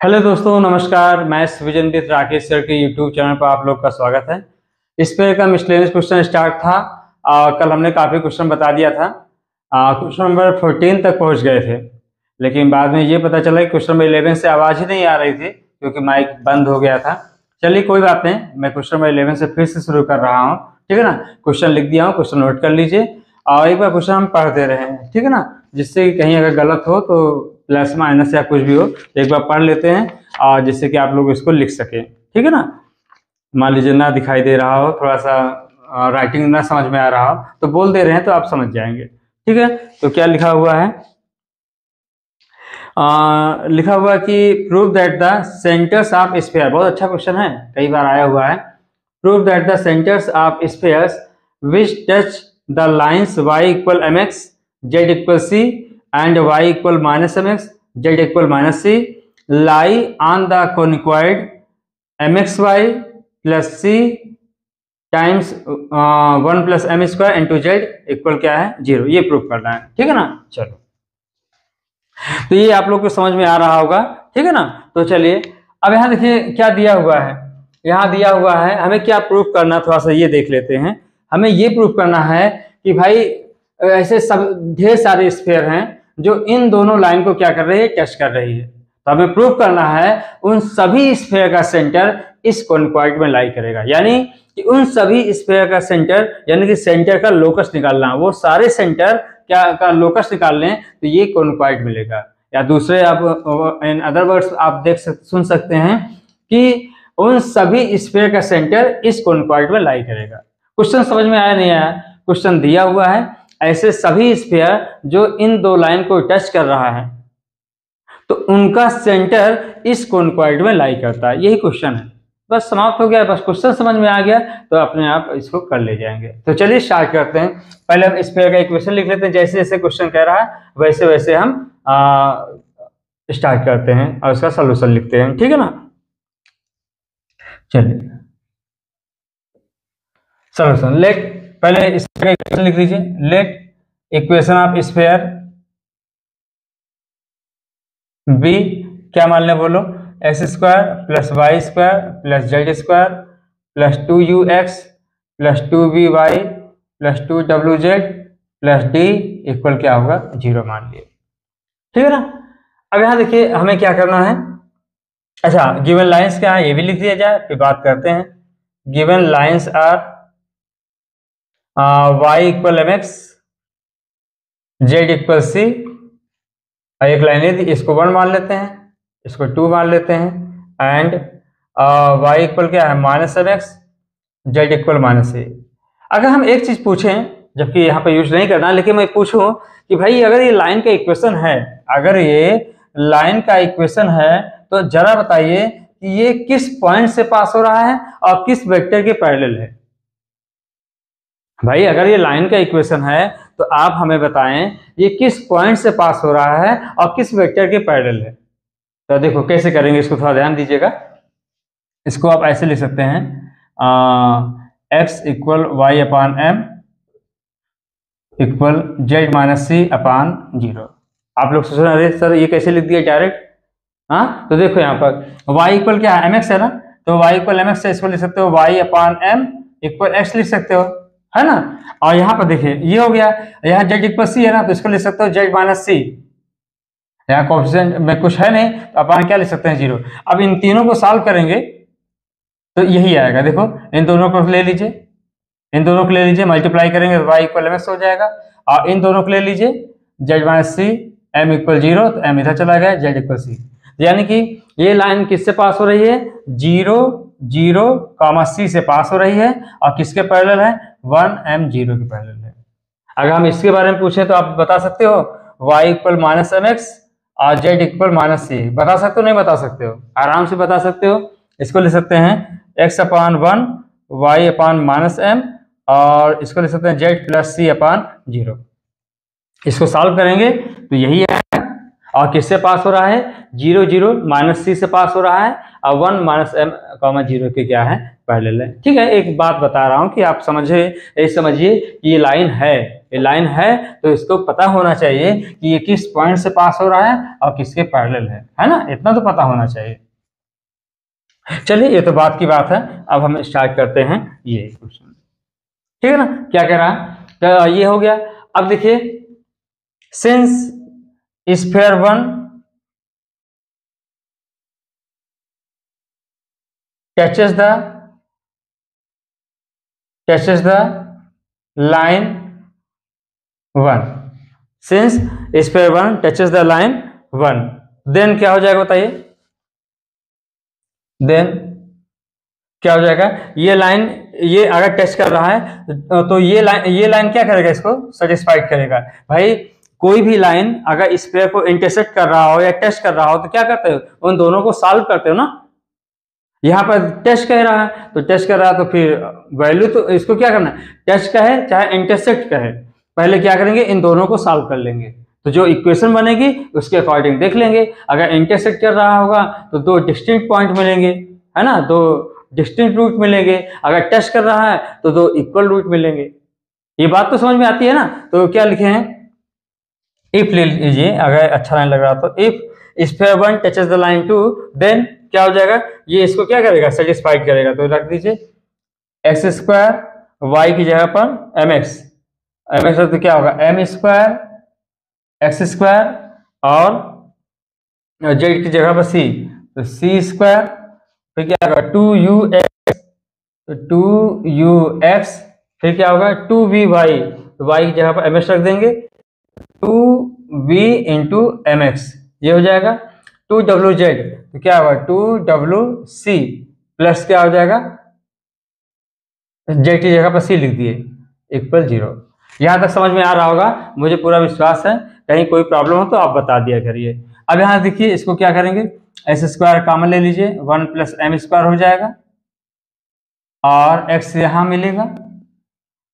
Hello दोस्तों, नमस्कार। मैं विजन विद राकेश सर के यूट्यूब चैनल पर आप लोग का स्वागत है। इस पे का मिसलेनियस क्वेश्चन स्टार्ट था। कल हमने काफ़ी क्वेश्चन बता दिया था। क्वेश्चन नंबर 14 तक पहुंच गए थे, लेकिन बाद में ये पता चला कि क्वेश्चन नंबर 11 से आवाज़ ही नहीं आ रही थी क्योंकि माइक बंद हो गया था। चलिए कोई बात नहीं, मैं क्वेश्चन नंबर 11 से फिर से शुरू कर रहा हूँ। ठीक है ना। क्वेश्चन लिख दिया हूँ, क्वेश्चन नोट कर लीजिए और एक बार क्वेश्चन हम पढ़ दे रहे हैं। ठीक है ना, जिससे कि कहीं अगर गलत हो तो प्लस माइनस या कुछ भी हो एक बार पढ़ लेते हैं और जिससे कि आप लोग इसको लिख सकें। ठीक है ना। मान लीजिए ना दिखाई दे रहा हो, थोड़ा सा राइटिंग ना समझ में आ रहा हो तो बोल दे रहे हैं तो आप समझ जाएंगे। ठीक है, तो क्या लिखा हुआ है? लिखा हुआ कि prove that the centres of sphere. बहुत अच्छा क्वेश्चन है, कई बार आया हुआ है। Prove that the centres of spheres which touch the lines y equal mx, z equal c and y equal minus mx, z equal minus c lie on the conicoid mxy plus c times 1 plus m square into Z equal क्या है 0। ये prove करना है। ठीक है ना। चलो, तो ये आप लोग को समझ में आ रहा होगा। ठीक है ना। तो चलिए अब यहाँ देखिए क्या दिया हुआ है। यहाँ दिया हुआ है, हमें क्या प्रूफ करना, थोड़ा सा ये देख लेते हैं। हमें ये प्रूफ करना है कि भाई ऐसे सब ढेर सारे स्फीयर हैं जो इन दोनों लाइन को क्या कर रही है, टच कर रही है। तो हमें प्रूफ करना है उन सभी स्फीयर का सेंटर इस कॉन्क्वाइड में लाई करेगा, यानी कि उन सभी स्फीयर का सेंटर, यानी कि सेंटर का लोकस निकालना, वो सारे सेंटर क्या का लोकस निकाल लें तो ये कॉन्क्वाइड मिलेगा। या दूसरे आप इन अदर वर्ड्स आप सुन सकते हैं कि उन सभी स्फीयर का सेंटर इस कॉन्क्वाइड में लाई करेगा। क्वेश्चन समझ में आया नहीं आया? क्वेश्चन दिया हुआ है ऐसे सभी स्फीयर जो इन दो लाइन को टच कर रहा है तो उनका सेंटर इस कॉन्क्वाइड में लाई करता है। यही क्वेश्चन है, बस समाप्त हो गया। बस क्वेश्चन समझ में आ गया तो अपने आप इसको कर ले जाएंगे। तो चलिए स्टार्ट करते हैं। पहले हम स्फीयर का इक्वेशन लिख लेते हैं, जैसे जैसे क्वेश्चन कह रहा है वैसे वैसे हम स्टार्ट करते हैं और उसका सोल्यूशन लिखते हैं। ठीक है ना। चलिए सोल्यूशन लेट, पहले इसका इक्वेशन लिख लीजिए। Let equation of sphere be क्या मान लें बोलो, x square plus Y square plus Z square plus 2ux plus 2by plus 2wz plus D equal क्या होगा 0 मान लिए। ठीक है ना। अब यहां देखिए हमें क्या करना है। अच्छा, गिवन लाइंस क्या है ये भी लिख दिया जाए, फिर बात करते हैं। Given lines are y equal mx, z equal c। एक लाइन है, इसको 1 मान लेते हैं, इसको 2 मान लेते हैं एंड y इक्वल क्या है minus mx, z equal minus c। अगर हम एक चीज पूछें, जबकि यहाँ पे यूज नहीं करना, लेकिन मैं पूछूं कि भाई अगर ये लाइन का इक्वेशन है, अगर ये लाइन का इक्वेशन है तो जरा बताइए कि ये किस पॉइंट से पास हो रहा है और किस वेक्टर के पैरेलल है। भाई अगर ये लाइन का इक्वेशन है तो आप हमें बताएं ये किस पॉइंट से पास हो रहा है और किस वेक्टर के पैरेलल है। तो देखो कैसे करेंगे, इसको थोड़ा ध्यान दीजिएगा। इसको आप ऐसे लिख सकते हैं x इक्वल वाई अपान एम इक्वल जेड माइनस सी अपान 0। आप लोग सोच रहे हैं सर ये कैसे लिख दिया डायरेक्ट। हाँ, तो देखो यहाँ पर y इक्वल क्या है mx है ना, तो y इक्वल mx से इसको लिख सकते हो y अपान m इक्वल x लिख सकते हो, है ना। और यहाँ पर देखिए ये हो गया, यहाँ z इक्वल c है ना, तो इसको लिख सकते हो z माइनस सी। यहाँ कोएफिशिएंट में कुछ है नहीं तो अपन क्या लिख सकते हैं 0। अब इन तीनों को सॉल्व करेंगे तो यही आएगा। देखो इन दोनों को ले लीजिए, इन दोनों को ले लीजिए, मल्टीप्लाई करेंगे तो y इक्वल mx हो जाएगा। और इन दोनों को ले लीजिए z माइनस सी, m इक्वल 0 तो m इधर चला गया, z इक्वल c। यानी कि ये लाइन किससे पास हो रही है 0 0 c से पास हो रही है और किसके पैरेलल है 1 m 0 के पैरेलल है। अगर हम इसके बारे में पूछें तो आप बता सकते हो y इक्वल माइनस mx और z इक्वल माइनस सी। बता सकते हो नहीं बता सकते हो, आराम से बता सकते हो। इसको लिख सकते हैं x अपान 1 y अपान माइनस m और इसको लिख सकते हैं z प्लस सी अपान 0। इसको सॉल्व करेंगे तो यही है। और किससे पास हो रहा है 0 0 माइनस सी से पास हो रहा है और 1 माइनस m 0 के क्या है पैरेलल है। ठीक है, एक बात बता रहा हूं कि आप समझिए कि ये लाइन है, ये लाइन है तो इसको पता होना चाहिए कि ये किस पॉइंट से पास हो रहा है और किसके पैरेलल है ना, इतना तो पता होना चाहिए। चलिए ये तो बात की बात है, अब हम स्टार्ट करते हैं ये क्वेश्चन, ठीक है ना। क्या कह रहा है, तो ये हो गया। अब देखिए, since sphere 1 touches the line 1, since sphere 1 touches the line 1, then क्या हो जाएगा बताइए, देन क्या हो जाएगा, ये लाइन ये अगर टच कर रहा है तो ये लाइन क्या करेगा, इसको सेटिस्फाइड करेगा। भाई कोई भी लाइन अगर स्फीयर को इंटरसेक्ट कर रहा हो या टच कर रहा हो तो क्या करते हो, उन दोनों को सॉल्व करते हो ना। यहाँ पर टच कह रहा है तो टच कर रहा है तो फिर वैल्यू तो इसको क्या करना है, टच का है चाहे इंटरसेक्ट का है, पहले क्या करेंगे इन दोनों को सॉल्व कर लेंगे, तो जो इक्वेशन बनेगी उसके अकॉर्डिंग देख लेंगे। अगर इंटरसेक्ट कर रहा होगा तो दो डिस्टिंक्ट पॉइंट मिलेंगे, है ना, दो डिस्टिंक्ट रूट मिलेंगे। अगर टच कर रहा है तो दो इक्वल रूट मिलेंगे। ये बात तो समझ में आती है ना। तो क्या लिखे हैं, इफ ले लीजिए, अगर अच्छा नहीं लग रहा तो if sphere 1 touches the line 2, then क्या हो जाएगा, ये इसको क्या करेगा, सेटिस्फाइड करेगा। तो रख दीजिए एक्स स्क्वायर वाई की जगह पर एम एक्स तो क्या होगा एम स्क्वायर एक्स स्क्वायर और जेड की जगह पर सी, तो सी स्क्वायर, फिर क्या होगा 2ux, तो 2ux, फिर क्या होगा 2vy, तो y की जगह पर mx रख देंगे, 2v इंटू एम एक्स, ये हो जाएगा 2wz, तो क्या होगा 2wc प्लस क्या हो जाएगा, z की जगह पर c लिख दिए इक्वल 0। यहां तक समझ में आ रहा होगा, मुझे पूरा विश्वास है। कहीं कोई प्रॉब्लम हो तो आप बता दिया करिए। अब यहां देखिए, इसको क्या करेंगे, एस स्क्वायर कॉमन ले लीजिए, 1 प्लस एम स्क्वायर हो जाएगा और x यहां मिलेगा,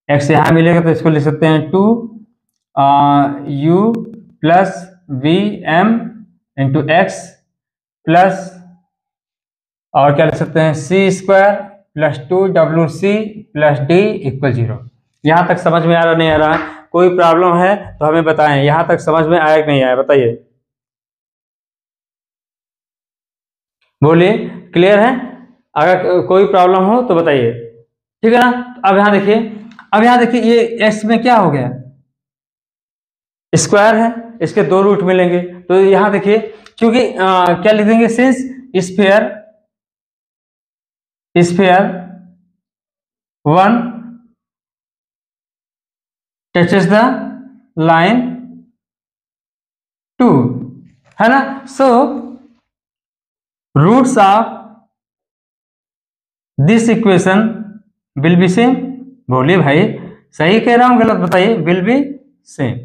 x यहां मिलेगा तो इसको लिख सकते हैं 2u plus V M into X plus, और क्या लिख सकते हैं C square plus 2wc plus d equal 0। यहां तक समझ में आ रहा नहीं आ रहा, कोई प्रॉब्लम है तो हमें बताएं। यहां तक समझ में आया कि नहीं आया बताइए, बोलिए, क्लियर है। अगर कोई प्रॉब्लम हो तो बताइए, ठीक है ना। अब यहां देखिए, ये x में क्या हो गया, स्क्वायर है, इसके दो रूट मिलेंगे। तो यहां देखिए, क्योंकि क्या लिख देंगे, since sphere 1 touches the line 2, है ना, so roots of this equation will be same. बोलिए भाई, सही कह रहा हूं गलत बताइए, विल बी सेम,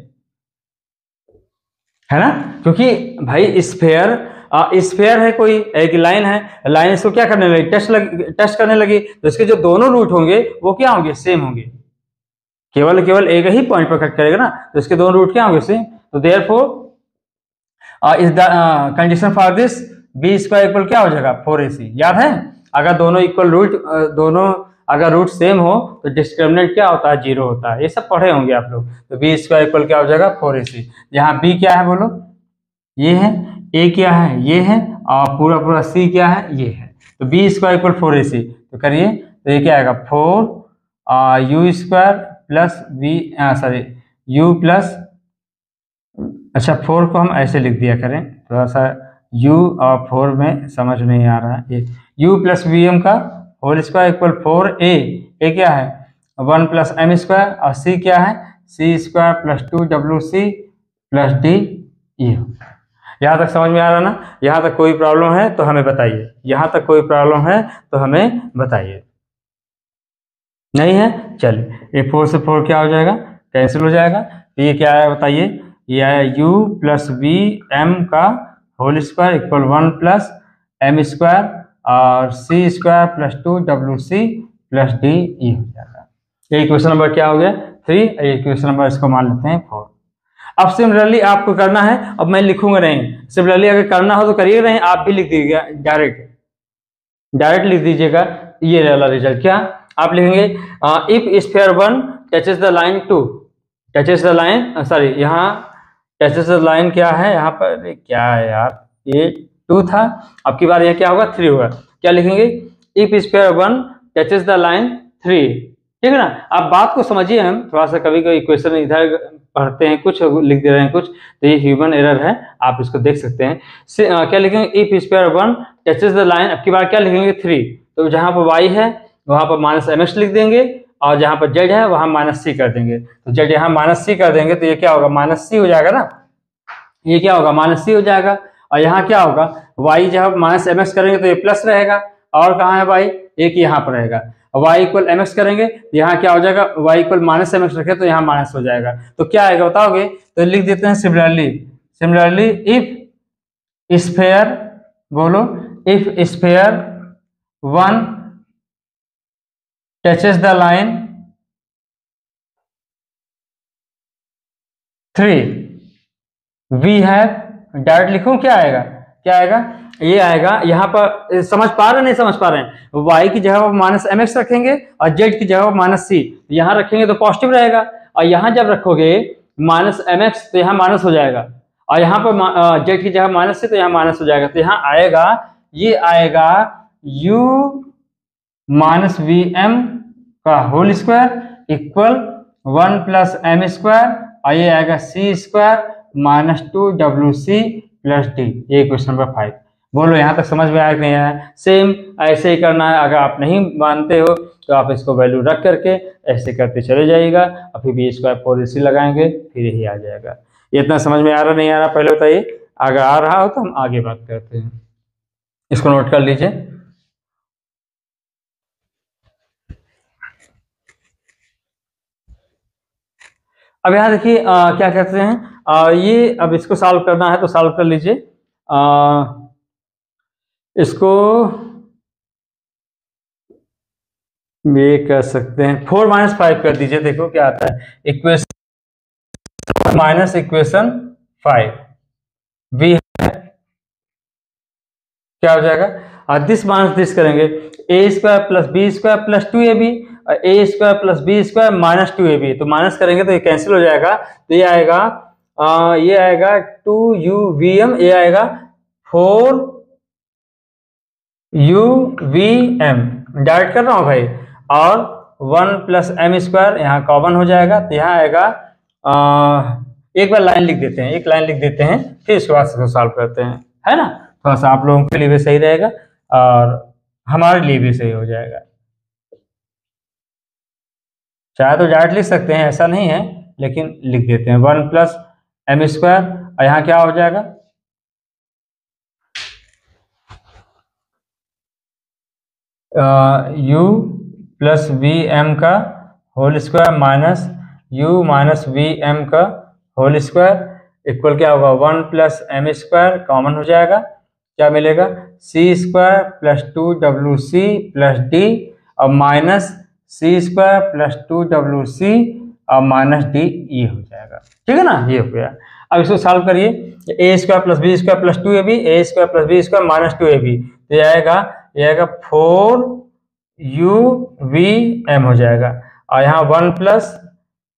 है ना। क्योंकि भाई स्फीयर है, कोई एक लाइन है, लाइन इसको क्या करने लगी, टच करने लगी, तो इसके जो दोनों रूट होंगे वो क्या होंगे, सेम होंगे। केवल एक ही पॉइंट पर कट करेगा ना, तो इसके दोनों रूट क्या होंगे, सेम। तो therefore is the condition for this b square equal क्या हो जाएगा 4ac। याद है, अगर दोनों इक्वल दोनों अगर रूट सेम हो तो डिस्क्रिमिनेंट क्या होता है, 0 होता है। ये सब पढ़े होंगे आप लोग। तो बी स्क्वायर इक्वल क्या हो जाएगा 4ac। यहाँ बी क्या है बोलो, ये है, ए क्या है, ये है, और पूरा सी क्या है, ये है। तो बी स्क्वायर इक्वल 4ac, तो करिए, तो ये क्या आएगा 4 u square plus v, sorry u plus, अच्छा 4 को हम ऐसे लिख दिया करें, थोड़ा सा u और 4 में समझ नहीं आ रहा है। ये u प्लस वी एम का होल स्क्वायर इक्वल 4a, ए क्या है 1 प्लस एम स्क्वायर, और c क्या है c square plus 2wc plus d। ये यहाँ तक समझ में आ रहा ना। यहाँ तक कोई प्रॉब्लम है तो हमें बताइए, यहाँ तक कोई प्रॉब्लम है तो हमें बताइए। नहीं है, चलिए, ये 4 से 4 क्या हो जाएगा, कैंसिल हो जाएगा। तो ये क्या है बताइए, ये है u प्लस वी एम का whole square equal 1 plus M square और C square plus 2wc plus d, ये हो जाएगा। ये इक्वेशन नंबर क्या हो गया 3, ये इक्वेशन नंबर इसको मान लेते हैं 4। अब सिमिलरली आपको करना है, अब मैं लिखूंगा नहीं, सिमिलरली अगर करना हो तो करिए, नहीं आप भी लिख दीजिएगा, डायरेक्ट लिख दीजिएगा। ये वाला रिजल्ट क्या आप लिखेंगे, if sphere 1 touches the line 2, touches the line, sorry यहाँ टचेस द लाइन क्या है, यहाँ पर क्या है यार, ये 2 था, अब की बार यह क्या होगा 3 होगा। क्या लिखेंगे, if square 1 touches the line 3, ठीक है ना। अब बात को समझिए, हम थोड़ा सा कभी कभी इक्वेशन इधर पढ़ते हैं, कुछ लिख दे रहे हैं कुछ, तो ये ह्यूमन एरर है, आप इसको देख सकते हैं। क्या लिखेंगे, if square 1 touches the line, अब की बार क्या लिखेंगे 3, तो जहां पर y है वहां पर -mx लिख देंगे, और जहां पर z है वहां -c कर देंगे। तो z यहाँ -c कर देंगे तो ये क्या होगा, -c हो जाएगा ना, ये क्या होगा -c हो जाएगा। और यहाँ क्या होगा, y जब -mx करेंगे तो ये प्लस रहेगा, और कहाँ है y, एक यहाँ पर रहेगा। y इक्वल mx करेंगे तो यहाँ क्या हो जाएगा, y इक्वल -mx रखे तो यहाँ माइनस हो जाएगा। तो क्या आएगा बताओगे, तो लिख देते हैं सिमिलरली इफ स्फेयर, बोलो, if sphere 1 touches the line 3 we have, direct लिखूं, क्या आएगा, ये आएगा। यहाँ पर समझ पा रहे नहीं समझ पा रहे हैं, y की जगह -mx रखेंगे और z की जगह -c, यहाँ रखेंगे तो पॉजिटिव रहेगा, और यहाँ जब रखोगे -mx तो यहाँ माइनस हो जाएगा, और यहाँ पर z की जगह -c तो यहाँ माइनस हो जाएगा। तो यहाँ आएगा, ये आएगा u -vm का whole square equal 1 + m square, और ये आएगा c स्क्वायर -2wc + d। ये क्वेश्चन नंबर 5। बोलो यहाँ तक समझ में आया कि नहीं आया। सेम ऐसे ही करना है, अगर आप नहीं मानते हो तो आप इसको वैल्यू रख करके ऐसे करते चले जाइएगा, और फिर b स्क्वायर 4ac लगाएंगे, फिर यही आ जाएगा। ये इतना समझ में आ रहा नहीं आ रहा पहले बताइए, अगर आ रहा हो तो हम आगे बात करते हैं। इसको नोट कर लीजिए। अब यहाँ देखिए क्या कहते हैं, ये अब इसको सॉल्व करना है तो सॉल्व कर लीजिए। इसको ये कर सकते हैं 4 - 5 कर दीजिए, देखो क्या आता है, इक्वेशन माइनस इक्वेशन 5 वी है, क्या हो जाएगा, दिस माइनस दिस करेंगे, a square + b square + 2ab, a square + b square -2ab, तो माइनस करेंगे तो ये कैंसिल हो जाएगा। तो ये आएगा 2uvm, ये आएगा 4uvm, डायरेक्ट कर रहा हूँ भाई, और 1 + m स्क्वायर यहाँ कॉमन हो जाएगा। तो यहाँ आएगा एक बार लाइन लिख देते हैं, एक लाइन लिख देते हैं, फिर इसके बाद इसको सॉल्व करते हैं, है ना। थोड़ा सा आप लोगों के लिए भी सही रहेगा और हमारे लिए भी सही हो जाएगा। चाहे तो डायरेक्ट लिख सकते हैं, ऐसा नहीं है, लेकिन लिख देते हैं 1 + m स्क्वायर, और यहाँ क्या हो जाएगा, u + vm का whole square minus u - vm का होल स्क्वायर इक्वल क्या होगा, 1 + m स्क्वायर कॉमन हो जाएगा, क्या मिलेगा, c स्क्वायर + 2wc + d, और माइनस c स्क्वायर + 2wc और -d, ये हो जाएगा, ठीक है ना, ये हो गया। अब इसको सॉल्व करिए, a square + b square + 2ab, a square + b square -2ab, तो ये आएगा 4uvm हो जाएगा, और यहाँ 1 +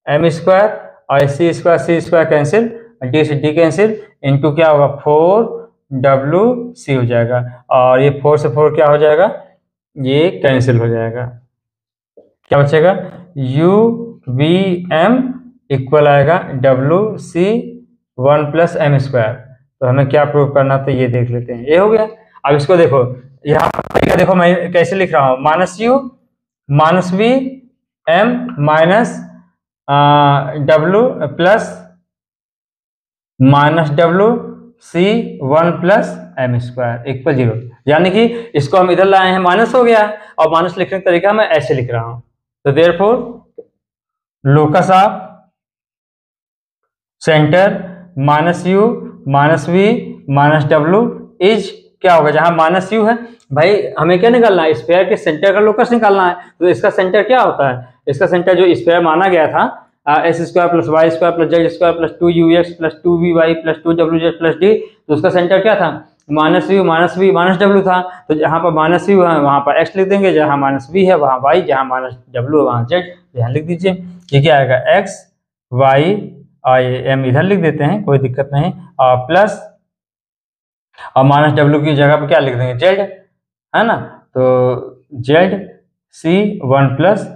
m स्क्वायर और c स्क्वायर कैंसिल, d से d कैंसिल, इंटू क्या होगा 4wc हो जाएगा, और ये 4 से 4 क्या हो जाएगा, ये कैंसिल हो जाएगा, क्या बचेगा, uvm इक्वल आएगा wc 1 + m स्क्वायर। तो हमें क्या प्रूव करना, तो ये देख लेते हैं, ये हो गया। अब इसको देखो, यहाँ देखो मैं कैसे लिख रहा हूँ, -u - v m -w plus -w c 1 + m square equal 0, यानी कि इसको हम इधर लाए हैं, माइनस हो गया, और माइनस लिखने का तरीका मैं ऐसे लिख रहा हूँ। तो therefore locus of centre -u - v -w is क्या होगा, जहां -u है भाई, हमें क्या निकालना है, स्फीयर के सेंटर का लोकस निकालना है। तो इसका सेंटर क्या होता है, इसका सेंटर जो स्फीयर माना गया था s square + y square + z square + 2ux + 2vy + 2wz + d, तो उसका सेंटर क्या था, -u - v -w था। तो जहां पर -u है वहां पर x लिख देंगे, जहां -v है वहां y, जहां -w है वहां z, यहाँ लिख दीजिए। ये क्या आएगा, x वाई और एम इधर लिख देते हैं, कोई दिक्कत नहीं, और प्लस और माइनस डब्ल्यू की जगह पर क्या लिख देंगे, जेड, है ना। तो z c 1 plus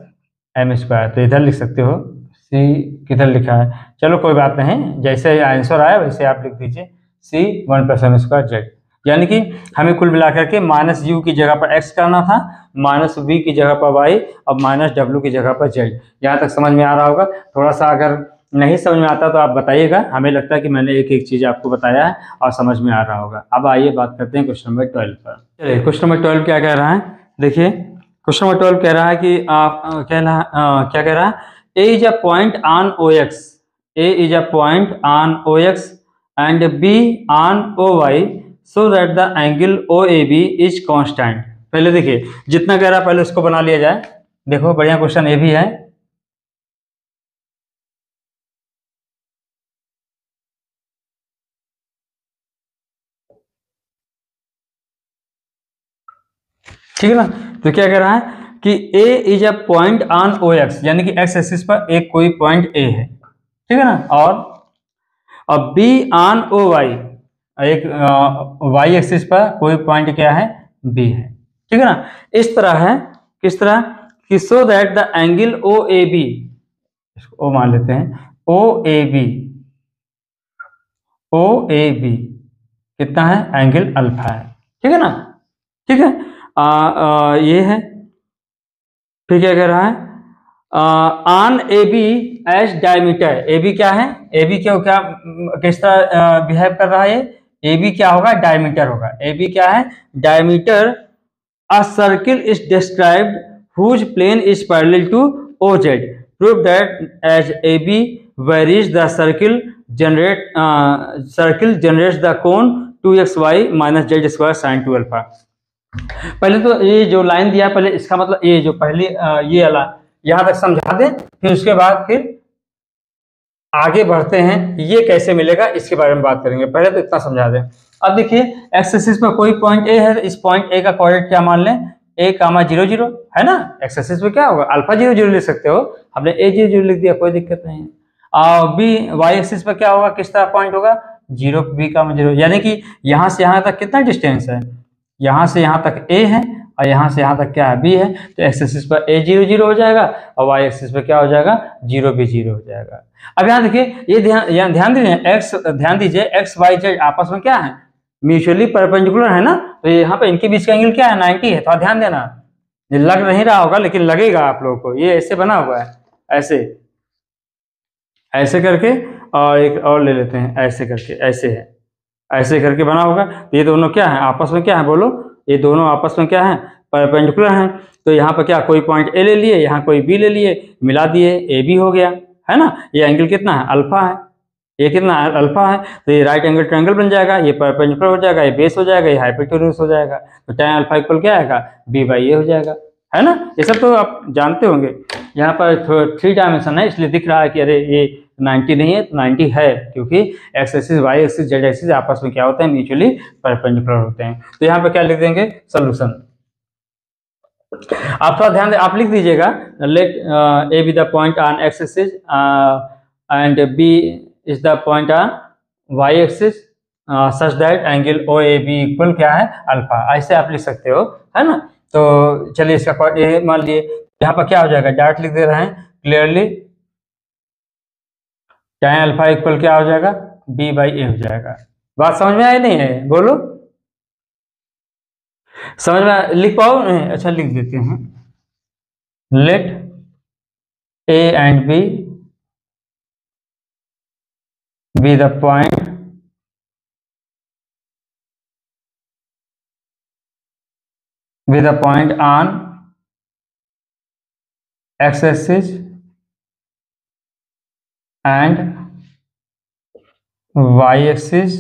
M square, तो इधर लिख सकते हो, सी किधर लिखा है, चलो कोई बात नहीं, जैसे आंसर आया वैसे आप लिख दीजिए, सी 1 प्लस एम स्क्वायर जेड। यानी कि हमें कुल मिलाकर के माइनस यू की जगह पर एक्स करना था, माइनस वी की जगह पर वाई और माइनस डब्ल्यू की जगह पर जेड। यहाँ तक समझ में आ रहा होगा। थोड़ा सा अगर नहीं समझ में आता तो आप बताइएगा, हमें लगता है कि मैंने एक एक चीज़ आपको बताया है और समझ में आ रहा होगा। अब आइए बात करते हैं क्वेश्चन नंबर 12 पर। चलिए क्वेश्चन नंबर 12 क्या कह रहा है, देखिए क्वेश्चन नंबर 12 कह रहा है कि आप क्या कह रहा है, A is a point on O X, A is a point on O X and B on O Y so that the angle O A B is constant. पहले देखिए जितना कह रहा है पहले उसको बना लिया जाए। देखो बढ़िया क्वेश्चन ये भी है, ठीक है ना। तो क्या कह रहा है कि A is a point on O X, यानी कि एक्स एक्सिस पर एक कोई पॉइंट A है, ठीक है ना, और B ऑन ओ वाई, एक वाई एक्सिस पर कोई पॉइंट क्या है, B है, ठीक है ना। इस तरह है, किस तरह कि so that the angle O A B, इसको O मान लेते हैं, ओ A B, O A B कितना है, एंगल अल्फा है, ठीक है ना, ठीक है। ये है, फिर क्या कह रहा है, on A B as diameter, A B क्या है, ए बी क्या क्या किस तरह बिहेव कर रहा है, ए बी क्या होगा, डायमीटर होगा, ए बी क्या है, diameter, a circle is described whose plane is parallel to O Z, prove that as A B varies the circle generates the cone 2xy minus z square sine 2 alpha. पहले तो ये जो line दिया पहले इसका मतलब ये जो पहली ये वाला यहाँ तक समझा दें, फिर उसके बाद फिर आगे बढ़ते हैं, ये कैसे मिलेगा इसके बारे में बात करेंगे। पहले तो इतना समझा दें। अब देखिए एक्स एक्सिस पर कोई पॉइंट ए है, इस पॉइंट ए का कोऑर्डिनेट क्या मान लें, ए कामा 0 0, है ना। एक्स एक्सिस पे क्या होगा, अल्फा 0 0 लिख सकते हो, हमने ए 0 0 लिख दिया, कोई दिक्कत नहीं है। और बी वाई एक्सिस पर क्या होगा, किस तरह पॉइंट होगा, 0 बी कामा 0, यानी कि यहाँ से यहाँ तक कितना डिस्टेंस है, यहाँ से यहाँ तक ए है और यहाँ से यहाँ तक क्या है, बी है, तो एक्स एक्सिस पर ए 0 0 हो जाएगा और वाई एक्सिस पर क्या हो जाएगा, 0 भी 0 हो जाएगा। अब यहाँ देखिए ये ध्यान दीजिए, एक्स ध्यान दीजिए, एक्स वाई जेड आपस में क्या है, म्यूचुअली परपेंडिकुलर है ना, तो यहाँ पे इनके बीच का एंगल क्या है, 90 है। तो ध्यान देना, ये लग नहीं रहा होगा लेकिन लगेगा आप लोगों को, ये ऐसे बना हुआ है, ऐसे ऐसे करके, और एक और ले लेते हैं ऐसे करके, ऐसे है, ऐसे करके बना होगा। तो ये दोनों क्या है, आपस में क्या है, बोलो, ये दोनों आपस में क्या है, परपेंडिकुलर हैं। तो यहाँ पर क्या, कोई पॉइंट ए ले लिए, यहाँ कोई बी ले लिए, मिला दिए, ए बी हो गया, है ना। ये एंगल कितना है, अल्फा है, ये कितना है, अल्फा है, तो ये राइट एंगल ट्रायंगल बन जाएगा, ये परपेंडिकुलर हो जाएगा, ये बेस हो जाएगा, ये हाइपोटेन्यूज हो जाएगा, तो tan अल्फा इक्वल क्या आएगा, बी बाई ए हो जाएगा, है ना। ये सब तो आप जानते होंगे। यहाँ पर 3 डायमेंशन है इसलिए दिख रहा है कि अरे ये 90 नहीं है, तो 90 है, क्योंकि x axis y axis z axis आपस में क्या होते हैं, म्यूचुअली परपेंडिकुलर होते हैं। तो यहाँ पे क्या लिख देंगे, सोल्यूशन। आप थोड़ा ध्यान दे, आप लिख दीजिएगा, let A B the point on x axis and B is the point on y axis such that angle O A B equal क्या है, अल्फा, ऐसे आप लिख सकते हो, है ना। तो चलिए इसका ये मान लिए, यहाँ पर क्या हो जाएगा, डायरेक्ट लिख दे रहे हैं क्लियरली, tan अल्फा इक्वल क्या हो जाएगा, बी बाई ए हो जाएगा। बात समझ में आई नहीं है, बोलो, समझ में लिख पाओ नहीं, अच्छा लिख देते हैं, let A and B be the point on x axis and y axis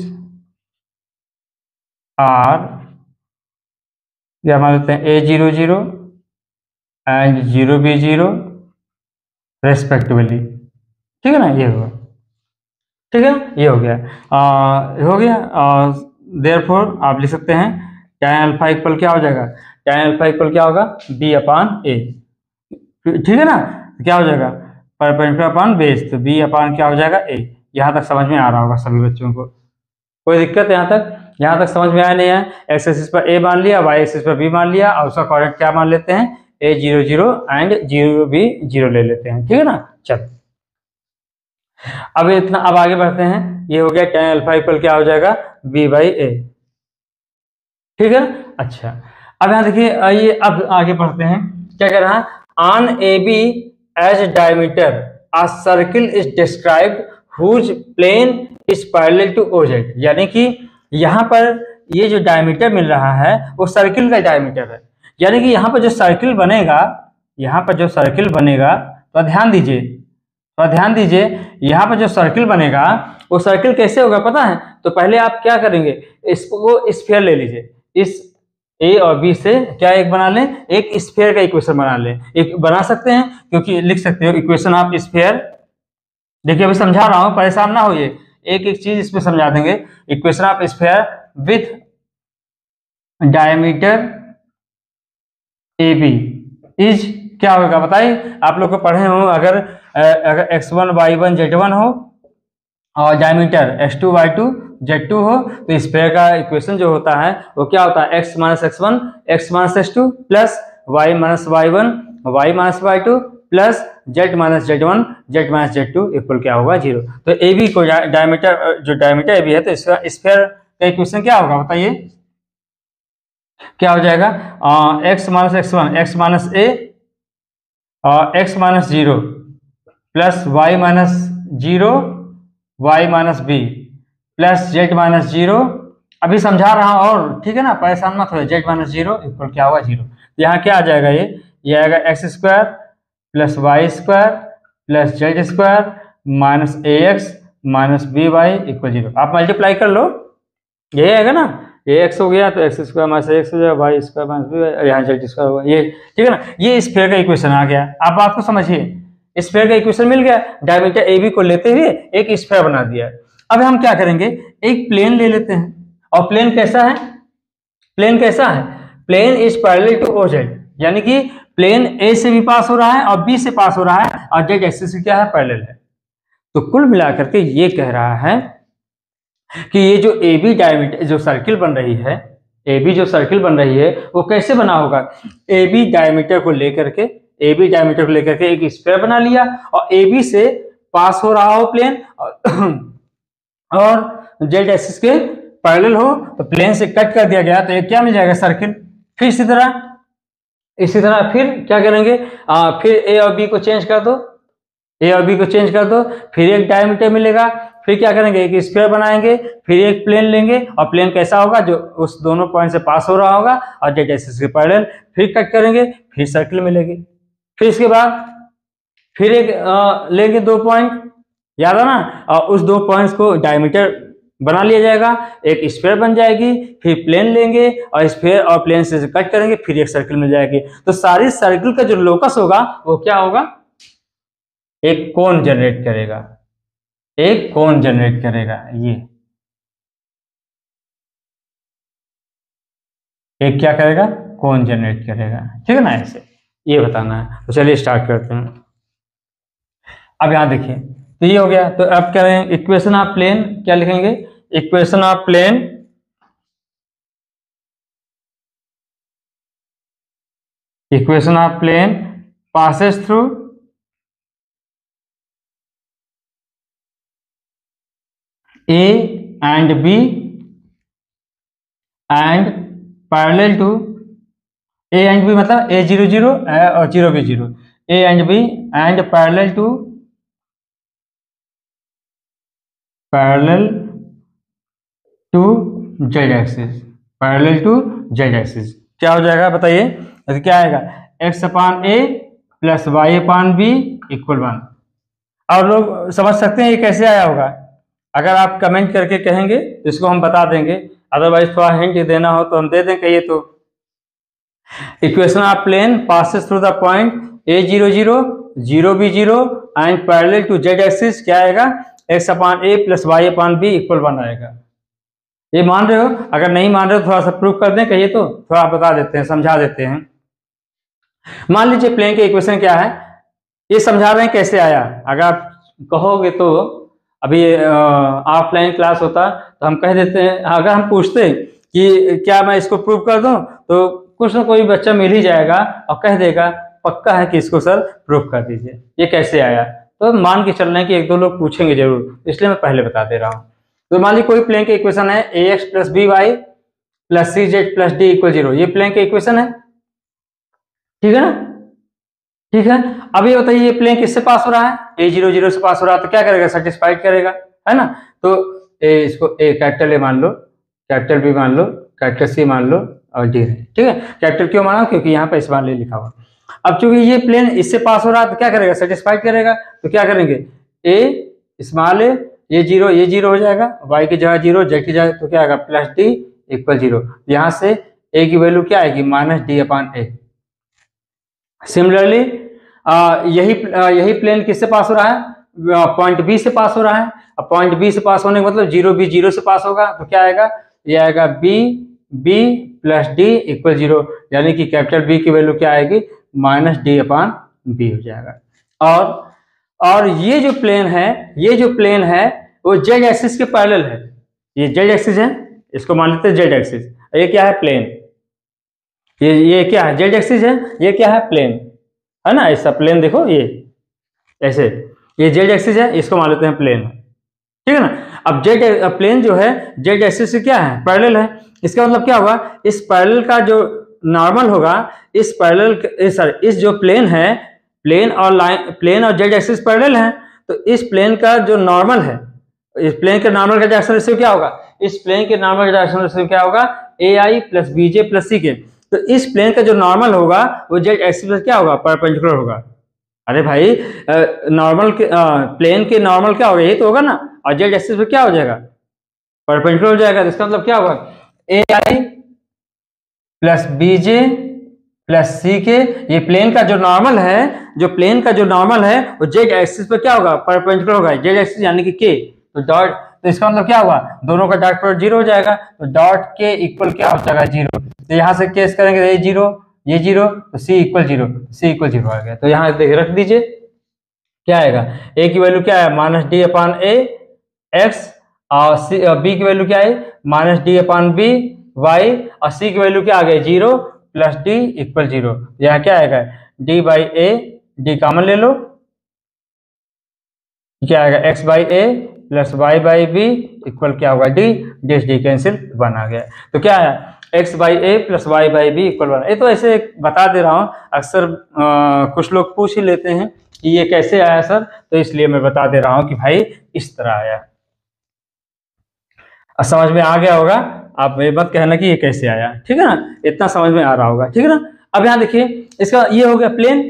are, या मान लेते हैं ए 0 0 एंड 0 बी 0 रेस्पेक्टिवली, ठीक है ना, ये होगा, ठीक है, ये हो गया, हो गया। देयरफॉर आप लिख सकते हैं tan अल्फा इक्वल क्या हो जाएगा, tan अल्फा इक्वल क्या होगा, बी अपान ए, ठीक है ना, क्या हो जाएगा, परपेंडिकुलर अपॉन बेस, तो बी अपॉन क्या हो जाएगा ए। यहाँ तक समझ में आ रहा होगा सभी बच्चों को, कोई दिक्कत यहाँ तक? यहाँ तक समझ में आया नहीं है? एक्स एक्सिस पर ए मान लिया, वाई एक्सिस पर बी मान लिया, और उसका कोऑर्डिनेट क्या मान लेते हैं? ए 0 0 एंड 0 भी 0 ले लेते हैं, ठीक है ना। चल अब इतना, अब आगे बढ़ते हैं। ये हो गया tan अल्फा इक्वल क्या हो जाएगा? b बाई ए, ठीक है। अच्छा अब यहाँ देखिए, ये अब आगे बढ़ते हैं। क्या कह रहा है? On A B as diameter a circle is described whose plane is parallel to OZ, यानी कि यहाँ पर ये जो डायमीटर मिल रहा है वो सर्किल का डायमीटर है। यानी कि यहाँ पर जो सर्किल बनेगा, यहाँ पर जो सर्किल बनेगा, तो ध्यान दीजिए, तो ध्यान दीजिए, यहाँ पर जो सर्किल बनेगा वो सर्किल कैसे होगा पता है? तो पहले आप क्या करेंगे, इसको स्फीयर ले लीजिए, इस ए और बी से क्या एक बना लें, एक स्फीयर का इक्वेशन बना लें। एक बना सकते हैं, क्योंकि लिख सकते हो इक्वेशन ऑफ स्फीयर। देखिए अभी समझा रहा हूं, परेशान ना होइए, एक एक चीज इसमें समझा देंगे। Equation of sphere with diameter A B is क्या होगा बताइए? आप लोग को पढ़े हो, अगर x1 y1 z1 हो और डायमीटर x2 y2 z2 हो, तो स्फीयर का इक्वेशन जो होता है वो क्या होता है? x minus x1 x minus x2 plus y minus y1 y minus y2 plus z minus z1 z minus z2 equal क्या होगा? 0। तो ए बी को डायमीटर, जो डायमीटर ए बी है, तो इसका स्फीयर का इक्वेशन क्या होगा बताइए? क्या हो जाएगा? x minus x1 x minus A और x minus 0 plus y minus 0 y minus B plus z minus 0। अभी समझा रहा हूं और, ठीक है ना, परेशान मत हो। z माइनस 0 इक्वल क्या होगा? 0। तो यहाँ क्या आ जाएगा? ये आएगा X square plus Y square plus Z square minus A X minus B Y equal 0। आप मल्टीप्लाई कर लो, यही आएगा ना। ये x हो गया तो एक्स स्क्वायर माइनस एक्स हो जाएगा, वाई स्क्वायर माइनस बी, यहाँ जेड स्क्वायर होगा, ये ठीक है ना। ये स्फीयर का इक्वेशन आ गया। आप बात को समझिए, स्फीयर का इक्वेशन मिल गया, डायमीटर ए बी को लेते हुए एक स्फीयर बना दिया। अब हम क्या करेंगे, एक प्लेन ले लेते हैं, और प्लेन कैसा है? प्लेन कैसा है? Plane is parallel to OZ, यानी कि प्लेन ए से भी पास हो रहा है और बी से पास हो रहा है, और जेड एक्सिस से क्या है? पैरेलल है। तो कुल मिलाकर के ये कह रहा है कि ये जो ए बी डायमीटर जो सर्किल बन रही है, ए बी जो सर्किल बन रही है वो कैसे बना होगा? ए बी डायमीटर को लेकर के, ए बी डायमीटर को लेकर के एक स्क्वायर बना लिया, और ए बी से पास हो रहा हो प्लेन, और जेड एक्सिस के पैरेलल हो, तो प्लेन से कट कर दिया गया, तो ये क्या मिल जाएगा? सर्किल। फिर इसी तरह फिर क्या करेंगे? फिर ए और बी को चेंज कर दो, ए और बी को चेंज कर दो, फिर एक डायमीटर मिलेगा। फिर क्या करेंगे? एक स्क्वायर बनाएंगे, फिर एक प्लेन लेंगे, और प्लेन कैसा होगा? जो उस दोनों पॉइंट से पास हो रहा होगा और जेड एक्सिस के पैरेलल। फिर कट करेंगे, फिर सर्किल मिलेगी। फिर इसके बाद फिर एक लेंगे 2 पॉइंट, याद है ना, और उस 2 पॉइंट्स को डायमीटर बना लिया जाएगा, एक स्फीयर बन जाएगी। फिर प्लेन लेंगे और स्फीयर और प्लेन से कट करेंगे, फिर एक सर्किल मिल जाएगी। तो सारी सर्किल का जो लोकस होगा वो क्या होगा? एक कोन जनरेट करेगा, एक कोन जनरेट करेगा। ये एक क्या करेगा? कोन जनरेट करेगा, ठीक है ना। ऐसे ये बताना है। तो चलिए स्टार्ट करते हैं। अब यहां देखिए, तो ये हो गया। तो अब क्या करें? इक्वेशन ऑफ प्लेन क्या लिखेंगे? Equation of plane equation of plane passes through A and B and parallel to A and B, मतलब A 0 0 और 0 B 0, A and B and parallel to Z axis, parallel to Z axis. क्या हो जाएगा बताइए? तो क्या आएगा? x upon a plus y upon b equal 1। और लोग समझ सकते हैं ये कैसे आया होगा? अगर आप कमेंट करके कहेंगे तो इसको हम बता देंगे, अदरवाइज थोड़ा हिंट देना हो तो हम दे दें। कहिए तो equation of plane passes through the point a 0 0 0 b 0 and parallel to z axis. क्या आएगा? x upon a plus y upon b equal 1 आएगा। ये मान रहे हो? अगर नहीं मान रहे हो थोड़ा सा प्रूफ कर दें, कहिए तो थोड़ा बता देते हैं, समझा देते हैं। मान लीजिए प्लेन के इक्वेशन क्या है? ये समझा रहे हैं कैसे आया। अगर आप कहोगे तो अभी ऑफलाइन क्लास होता तो हम कह देते हैं, अगर हम पूछते कि क्या मैं इसको प्रूव कर दूं, तो कुछ ना कोई बच्चा मिल ही जाएगा और कह देगा पक्का है कि इसको सर प्रूव कर दीजिए, ये कैसे आया। तो मान के चल रहे हैं कि एक दो लोग पूछेंगे जरूर, इसलिए मैं पहले बता दे रहा हूँ। तो मान लीजिए कोई प्लेन के इक्वेशन है ax plus B Y plus C Z plus D equal 0, ये प्लेन के इक्वेशन है, ठीक है ना। ठीक है, अब ये बताइए ये प्लेन किससे पास हो रहा है, a0 0 से पास हो रहा है, तो क्या करेगा, सेटिस्फाइड करेगा, है ना। तो इसको कैपिटल ए मान लो, कैपिटल बी मान लो, कैपिटल सी मान लो और डी है, ठीक है। कैपिटल क्यों माना, क्योंकि यहाँ पे स्मॉल ए लिखा हुआ। अब चूंकि ये प्लेन इससे पास हो रहा है तो क्या करेगा, सेटिस्फाइड करेगा। तो क्या करेंगे, ए स्मॉल ए, ये जीरो हो जाएगा, y की जगह 0, z की जगह तो क्या आएगा प्लस डी इक्वल 0। यहाँ से a की वैल्यू क्या आएगी, माइनस डी अपॉन ए। सिमिलरली यही प्लेन किससे पास हो रहा है, पॉइंट बी से पास हो रहा है। अब पॉइंट बी से पास होने का मतलब 0 भी 0 से पास होगा, तो क्या आएगा, ये आएगा बी प्लस डी इक्वल 0, यानी कि कैपिटल बी की वैल्यू क्या आएगी, माइनस डी अपॉन बी हो जाएगा। और ये जो प्लेन है वो जेड एक्सिस के पैरेलल है, ये जेड एक्सिस है, इसको मान लेते हैं जेड एक्सिस। ये क्या है, प्लेन, ये क्या है, जेड एक्सिस है, ये क्या है, प्लेन है ना, ऐसा प्लेन देखो ये ऐसे, ये जेड एक्सिस है, इसको मान लेते हैं प्लेन, ठीक है ना। अब प्लेन जो है जेड एक्सिस से क्या है, पैरेलल है। इसका मतलब क्या होगा, इस पैरेलल का जो नॉर्मल होगा, इस जो प्लेन है, प्लेन और जेड एक्सिस पैरेलल है, तो इस प्लेन का जो नॉर्मल है, इस प्लेन के नॉर्मल का डायरेक्शन रेशियो क्या होगा, इस प्लेन के नॉर्मल का डायरेक्शन रेशियो क्या होगा, ai प्लस बीजे प्लस सी के। तो इस प्लेन का जो नॉर्मल होगा वो जेड एक्सिस पर क्या होगा, परपेंडिकुलर होगा। अरे भाई नॉर्मल के प्लेन के नॉर्मल क्या होगा, यही तो होगा ना, और जेड एक्सिस पे क्या हो जाएगा, परपेंडिकुलर हो जाएगा। तो इसका मतलब क्या होगा, ai प्लस बीजे प्लस सी के, ये प्लेन का जो नॉर्मल है, वो जेड एक्सिस पे क्या होगा, परपेंडिकुलर होगा, जेड एक्सिस यानी कि के। तो इसका मतलब क्या होगा, दोनों का डॉट प्रोडक्ट 0 हो जाएगा, तो डॉट के इक्वल क्या हो जाएगा, 0। तो यहाँ से केस करेंगे, ये जीरो तो सी इक्वल 0 आ गया। तो यहाँ देखिए रख दीजिए, क्या आएगा, ए की वैल्यू क्या है, माइनस डी अपॉन ए एक्स, और बी की वैल्यू क्या है, minus D upon B Y, और सी की वैल्यू क्या आ गई, 0 प्लस डी इक्वल 0। यहाँ क्या आएगा, d by a, d common ले लो, क्या आएगा, x by A plus Y by b equal क्या होगा, डी, डी कैंसिल 1 आ गया। तो क्या है, x by A plus Y by b equal 1। ये तो ऐसे बता दे रहा हूँ, अक्सर कुछ लोग पूछ ही लेते हैं कि ये कैसे आया सर, तो इसलिए मैं बता दे रहा हूँ कि भाई इस तरह आया। समझ में आ गया होगा, आप ये मत कहना कि ये कैसे आया, ठीक है ना, इतना समझ में आ रहा होगा, ठीक है ना। अब यहाँ देखिए, इसका ये हो गया प्लेन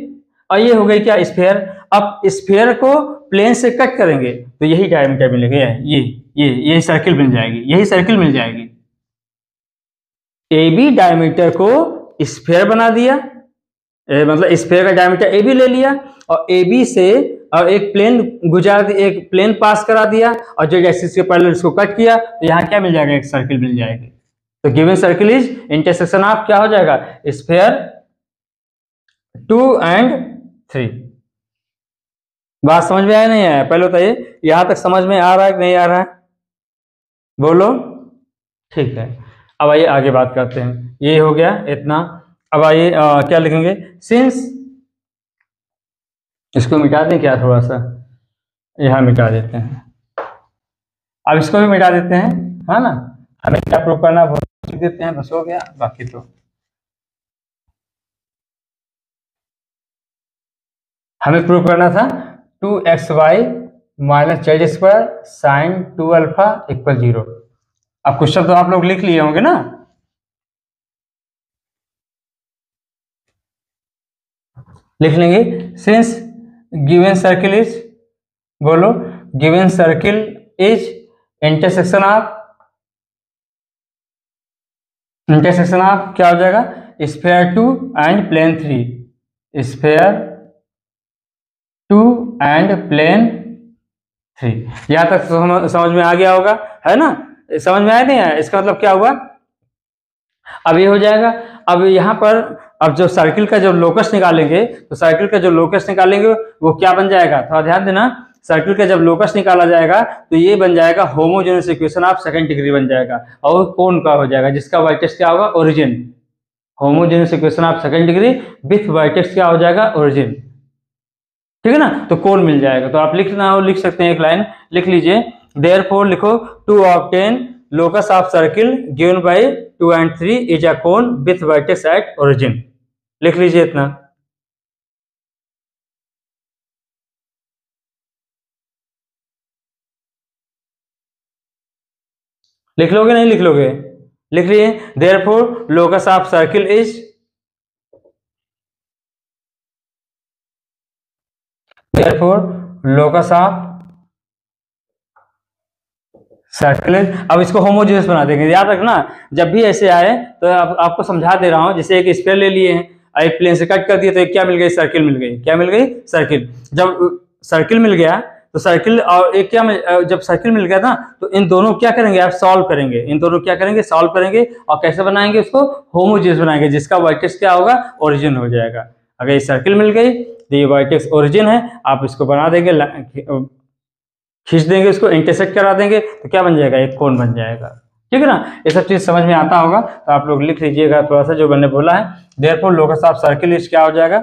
और ये हो गई क्या, स्फीयर। अब स्फीयर को प्लेन से कट करेंगे तो यही डायमीटर मिलेगा, यही सर्किल मिल जाएगी, ए बी डायमीटर को स्फीयर बना दिया, मतलब स्फीयर का डायमीटर ए बी ले लिया, और ए बी से और एक प्लेन पास करा दिया, और जेड एक्सिस के पैरेलल इसको कट किया, तो यहाँ क्या मिल जाएगा, एक सर्किल मिल जाएगी। तो given circle is intersection of क्या हो जाएगा, स्फीयर 2 and 3। बात समझ में आया नहीं आया, पहले बताइए, यहां तक समझ में आ रहा है कि नहीं आ रहा है, बोलो, ठीक है। अब आइए आगे बात करते हैं, ये हो गया इतना। अब आइए क्या लिखेंगे, सिंस, इसको मिटा दें क्या, थोड़ा सा यहाँ मिटा देते हैं, अब इसको भी मिटा देते हैं, है ना, हमें क्या प्रूव करना लिख देते हैं, बस हो गया, बाकी तो हमें प्रूव करना था 2xy minus z square sine 2 alpha equal 0। अब क्वेश्चन तो आप लोग लिख लिए होंगे ना, लिख लेंगे। सिंस गिवन सर्किल इज, बोलो, given circle is intersection of क्या हो जाएगा, sphere 2 and plane 3, sphere 2 and plane 3। यहां तक समझ में आ गया होगा, है ना, समझ में आया नहीं आया, इसका मतलब क्या हुआ, अब ये हो जाएगा। अब यहाँ पर अब जो सर्किल का जो लोकस निकालेंगे, तो सर्किल का जो लोकस निकालेंगे वो क्या बन जाएगा, थोड़ा ध्यान देना। सर्किल का जब लोकस निकाला जाएगा तो ये बन जाएगा homogeneous equation of second degree बन जाएगा, और कोण का हो जाएगा जिसका वर्टेक्स क्या होगा, origin. Homogeneous equation of second degree with vertex क्या हो जाएगा, ओरिजिन। ठीक है ना, तो कोण मिल जाएगा। तो आप लिखना हो लिख सकते हैं, एक लाइन लिख लीजिए, देयरफॉर लिखो, to obtain locus of circle given by 2 and 3 is a cone with vertex at origin। लिख लीजिए इतना। लिख लोगे नहीं लिख लोगे, लिख लिए। therefore locus of circle is, therefore locus of circle. अब इसको होमोजेनियस बना देंगे। याद रखना, जब भी ऐसे आए तो आपको समझा दे रहा हूं, जैसे एक स्फीयर ले लिए हैं, एक प्लेन से कट कर दिया तो एक क्या मिल गई, सर्किल मिल गई। क्या मिल गई, सर्किल। जब सर्किल मिल गया तो सर्किल और एक क्या जब सर्किल मिल गया ना, तो इन दोनों क्या करेंगे आप, सॉल्व करेंगे। इन दोनों क्या करेंगे, सॉल्व करेंगे। और कैसे बनाएंगे उसको, होमोजेनियस बनाएंगे, जिसका वर्टेक्स क्या होगा, ओरिजिन हो जाएगा। अगर ये सर्किल मिल गई तो ये वर्टेक्स ओरिजिन है, आप इसको बना देंगे, खींच देंगे, उसको इंटरसेक्ट करा देंगे, तो क्या बन जाएगा, एक कोण बन जाएगा। ठीक है ना, ये सब चीज समझ में आता होगा, तो आप लोग लिख लीजिएगा थोड़ा सा जो मैंने बोला है। Therefore locus of circle is क्या हो जाएगा,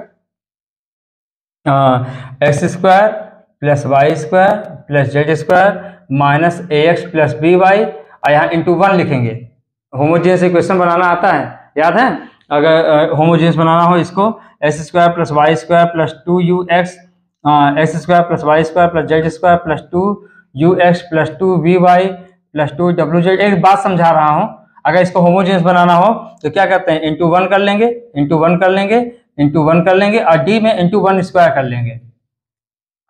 x square plus Y square plus Z square minus A X plus B Y, और यहाँ इंटू 1 लिखेंगे। होमोजेनियस इक्वेशन बनाना आता है, याद है। अगर होमोजेनियस बनाना हो इसको, x square plus Y square plus 2u x, x square plus Y square plus Z square plus 2u x plus 2v y plus 2w z. एक बात समझा रहा हूँ, अगर इसको होमोजेनियस बनाना हो तो क्या करते हैं, इंटू 1 कर लेंगे, इंटू 1 कर लेंगे, इंटू 1 कर लेंगे, और डी में इंटू 1 स्क्वायर कर लेंगे,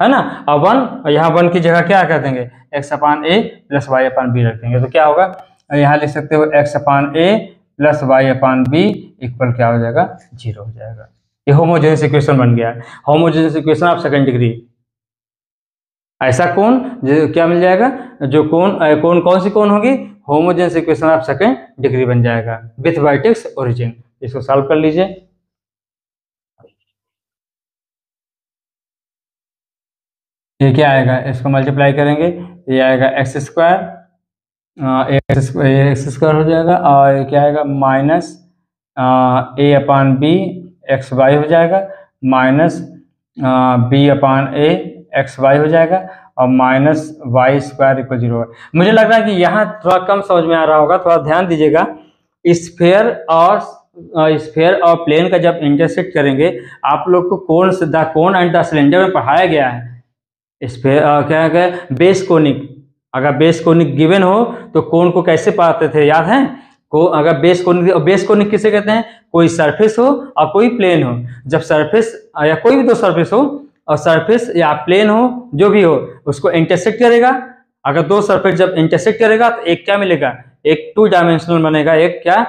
है ना। और 1, और यहाँ 1 की जगह क्या कर देंगे, x upon a plus y upon B रख देंगे। तो क्या होगा, यहाँ लिख सकते हो x upon a plus y upon b equal क्या हो जाएगा, 0 हो जाएगा। ये होमोजेनियस इक्वेशन बन गया। Homogeneous equation of second degree, ऐसा कोण जो क्या मिल जाएगा, जो कोण कौन सी कोण होगी, homogeneous equation of second degree बन जाएगा विथ वर्टेक्स ओरिजिन। इसको सॉल्व कर लीजिए। ये क्या आएगा, इसको मल्टीप्लाई करेंगे, ये आएगा एक्स स्क्वायर, एक्स स्क्वायर हो जाएगा, और ये क्या आएगा, माइनस ए अपान बी एक्स वाई हो जाएगा, माइनस बी अपान ए एक्स वाई हो जाएगा, और माइनस वाई स्क्वायर इक्वल 0। मुझे लग रहा है कि यहाँ थोड़ा कम समझ में आ रहा होगा, थोड़ा ध्यान दीजिएगा। स्फीयर और प्लेन का जब इंटरसेक्ट करेंगे, आप लोग को कोण एंड द सिलेंडर में पढ़ाया गया है। स्फीयर क्या है, बेस कोनिक। अगर बेस कोनिक गिवन हो तो कोण को कैसे पाते थे, याद है। को अगर बेस कोनिक किसे कहते हैं, कोई सरफेस हो और कोई प्लेन हो। जब सरफेस या कोई भी दो सरफेस हो, और सरफेस या प्लेन हो, जो भी हो, उसको इंटरसेक्ट करेगा। अगर दो सरफेस जब इंटरसेक्ट करेगा तो एक क्या मिलेगा, एक 2 डायमेंशनल बनेगा, एक क्या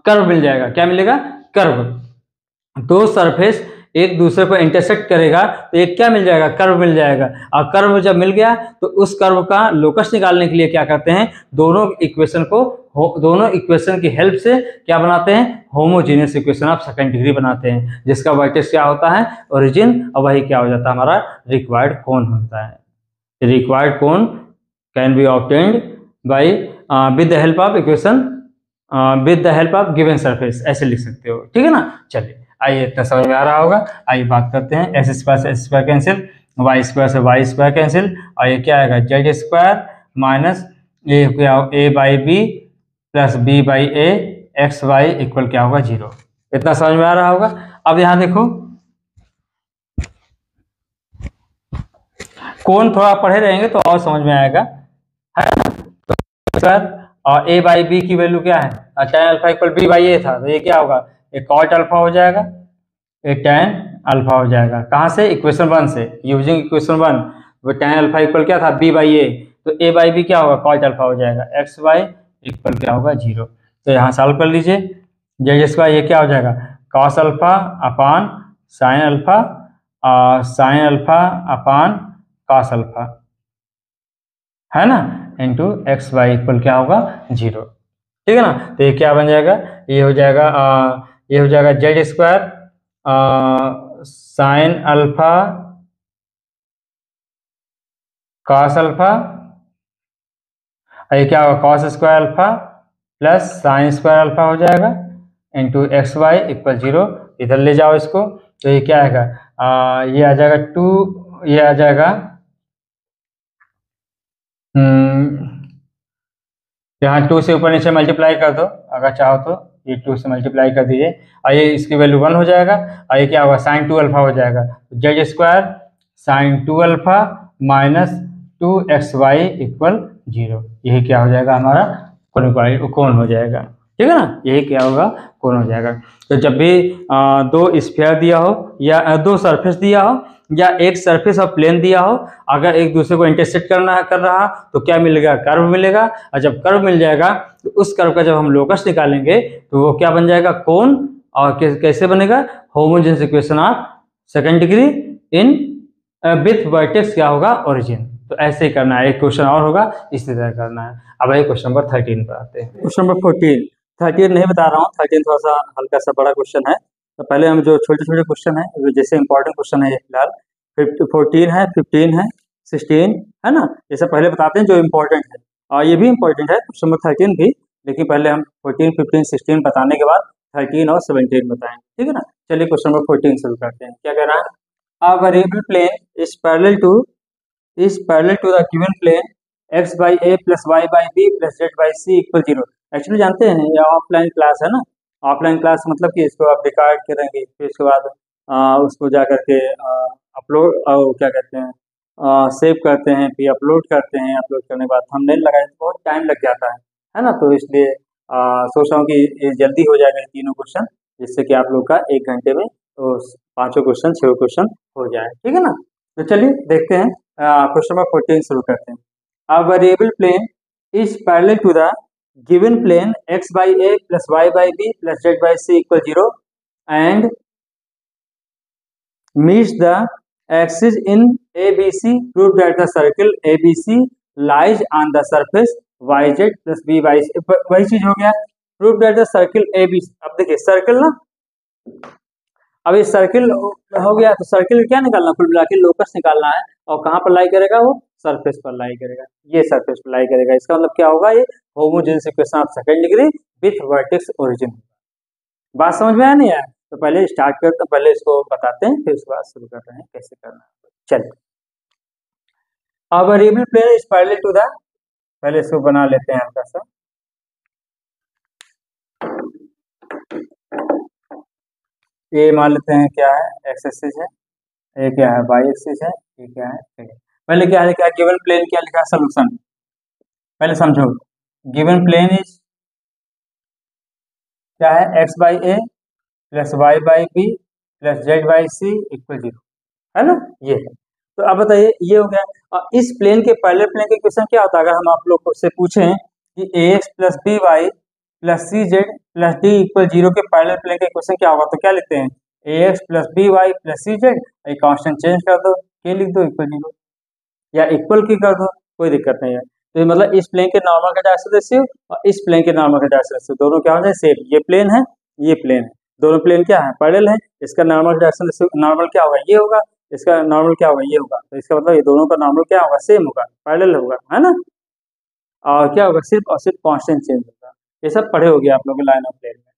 कर्व मिल जाएगा। क्या मिलेगा, कर्व। दो सरफेस एक दूसरे को इंटरसेक्ट करेगा तो एक क्या मिल जाएगा, कर्व मिल जाएगा। और कर्व जब मिल गया तो उस कर्व का लोकस निकालने के लिए क्या करते हैं, दोनों इक्वेशन की हेल्प से क्या बनाते हैं, homogeneous equation of second degree बनाते हैं, जिसका वर्टेक्स क्या होता है, ओरिजिन, और वही क्या हो जाता है, हमारा रिक्वायर्ड कोण होता है। रिक्वायर्ड कोण can be obtained by with the help of equation with the help of given surface, ऐसे लिख सकते हो। ठीक है ना, चलिए आइए, इतना समझ में आ रहा होगा। आइए बात करते हैं, एक्स स्क्वायर से x square cancel, Y square से वाई स्क्वायर कैंसिल, और ये क्या आएगा, z square minus a by B plus B by a x y equal क्या होगा, 0। इतना समझ में आ रहा होगा। अब यहाँ देखो, कोण थोड़ा पढ़े रहेंगे तो और समझ में आएगा, है ना। और ए बाई बी की वैल्यू क्या है, tan alpha equal B by A था, तो ये क्या होगा, एक कॉट अल्फा हो जाएगा, एक tan अल्फा हो जाएगा। कहाँ से, इक्वेशन 1 से, यूजिंग इक्वेशन 1। वो tan अल्फा इक्वल क्या था, b बाई ए, तो a बाई बी क्या होगा, कॉट अल्फा हो जाएगा, एक्स वाई इक्वल क्या होगा, 0। तो यहाँ सॉल्व कर लीजिए। जेड स्क्वायर ये क्या हो जाएगा, कॉस अल्फा अपान साइन अल्फा, साइन अल्फा अपान कॉस अल्फा, है ना, इंटू एक्स वाई इक्वल क्या होगा, 0। ठीक है ना। तो ये क्या बन जाएगा, ये हो जाएगा Z square sine alpha cos alpha, ये क्या होगा cos square alpha plus sine square alpha हो जाएगा इंटू एक्स वाई इक्वल 0। इधर ले जाओ इसको, तो ये क्या आएगा, ये आ जाएगा 2, ये आ जाएगा यहाँ 2 से ऊपर नीचे मल्टीप्लाई कर दो अगर चाहो तो, ये 2 से मल्टीप्लाई कर दीजिए, आइए इसकी वैल्यू 1 हो जाएगा, आइए क्या होगा साइन 2 अल्फा हो जाएगा, Z square sine 2 alpha minus 2xy equal 0। यही क्या हो जाएगा हमारा कोण हो जाएगा, ठीक है ना, यही क्या होगा कोण हो जाएगा। तो जब भी दो स्फीयर दिया हो या दो सरफेस दिया हो या एक सरफेस और प्लेन दिया हो, अगर एक दूसरे को इंटरसेक्ट कर रहा तो क्या मिलेगा, कर्व मिलेगा, और जब कर्व मिल जाएगा तो उस कर्व का जब हम लोकस निकालेंगे तो वो क्या बन जाएगा कोण, और कैसे बनेगा homogeneous equation of second degree in with vertex क्या होगा ओरिजिन। तो ऐसे ही करना है, एक क्वेश्चन और होगा इसी तरह करना है। अब आइए क्वेश्चन नंबर 13 पर आते हैं। क्वेश्चन नंबर 13 नहीं बता रहा हूँ, 13 थोड़ा सा हल्का सा बड़ा क्वेश्चन है, तो पहले हम जो छोटे छोटे क्वेश्चन है जैसे इंपॉर्टेंट क्वेश्चन है फिलहाल 14 है 15 है 16 है ना, ये सब पहले बताते हैं जो इम्पोर्टेंट है, और ये भी इम्पोर्टेंट है क्वेश्चन नंबर 13 भी, लेकिन पहले हम 14 15 16 बताने के बाद 13 और 17 बताएंगे, ठीक है ना। चलिए क्वेश्चन नंबर 14 शुरू करते हैं। क्या कह रहा है, a variable plane is parallel to the given plane x by a plus y by b plus z by c equal 0। Actually जानते हैं ये ऑफलाइन क्लास है ना, ऑफलाइन क्लास मतलब कि इसको आप रिकॉर्ड करेंगे, फिर उसके बाद उसको जा करके अपलोड क्या कहते हैं सेव करते हैं, फिर अपलोड करते हैं, अपलोड करने के बाद थंबनेल लगाए तो बहुत टाइम लग जाता है ना। तो इसलिए सोच रहा हूँ कि ये जल्दी हो जाएगा तीनों क्वेश्चन, जिससे कि आप लोग का 1 घंटे में तो 5 क्वेश्चन 6 क्वेश्चन हो जाए, ठीक है ना। तो चलिए देखते हैं क्वेश्चन नंबर 14 शुरू करते हैं। A variable plane is parallel to the given plane x by a plus y by b plus z by c equal 0 and meets the axis in ABC. Prove that the circle ABC lies on the surface yz plus by। वही चीज हो गया। Prove that the circle ABC। अब देखिए circle ना, अब ये circle हो गया तो सर्किल क्या निकालना, कुल मिला के लोकस निकालना है, और कहाँ पर लाई करेगा वो सरफेस पर लाई करेगा, ये सरफेस पर लाई करेगा। इसका मतलब क्या होगा, ये homogeneous equation of second degree with vertex origin. बात समझ में आया नहीं आया, तो पहले स्टार्ट करते हैं, पहले इसको बताते हैं फिर उसके बाद शुरू करते हैं कैसे करना है। चलिए अब variable plane is parallel to the, पहले इसको बना लेते हैं हल्का सा, ये मान लेते हैं क्या है एक्स एक्सिस है, ये क्या है वाई एक्सिस है, ये क्या है। पहले क्या है, क्या गिवन प्लेन क्या लिखा है सोल्यूशन, पहले समझो गिवन प्लेन इज क्या है x by A plus Y by B plus Z by c equal 0 है ना, ये है। तो अब बताइए ये हो गया, और इस प्लेन के पैरेलल प्लेन के क्वेश्चन क्या होता है, अगर हम आप लोग से पूछें कि A X plus B Y plus C Z plus D equal 0 के पैरेलल प्लेन के क्वेश्चन क्या होगा, तो क्या लिखते हैं A X plus B Y plus C Z, एक कांस्टेंट चेंज कर दो, के लिख दो इक्वल 0 या इक्वल की कर दो, कोई दिक्कत नहीं है। तो मतलब इस प्लेन के नॉर्मल का डायरेक्शन रेशियो और इस प्लेन के नॉर्मल का डायरेक्शन रेशियो दोनों क्या हो जाए सेम, ये प्लेन है ये प्लेन है, दोनों प्लेन क्या है पैरेलल है, इसका नॉर्मल डायरेक्शन रेशियो नॉर्मल क्या होगा ये होगा, इसका नॉर्मल क्या होगा ये होगा, तो इसका मतलब ये दोनों का नॉर्मल क्या होगा सेम होगा पैरेलल होगा, है ना। और क्या होगा सिर्फ और सिर्फ कांस्टेंट चेंज होगा, ये सब पढ़े होगे आप लोग लाइन ऑफ प्लेन में।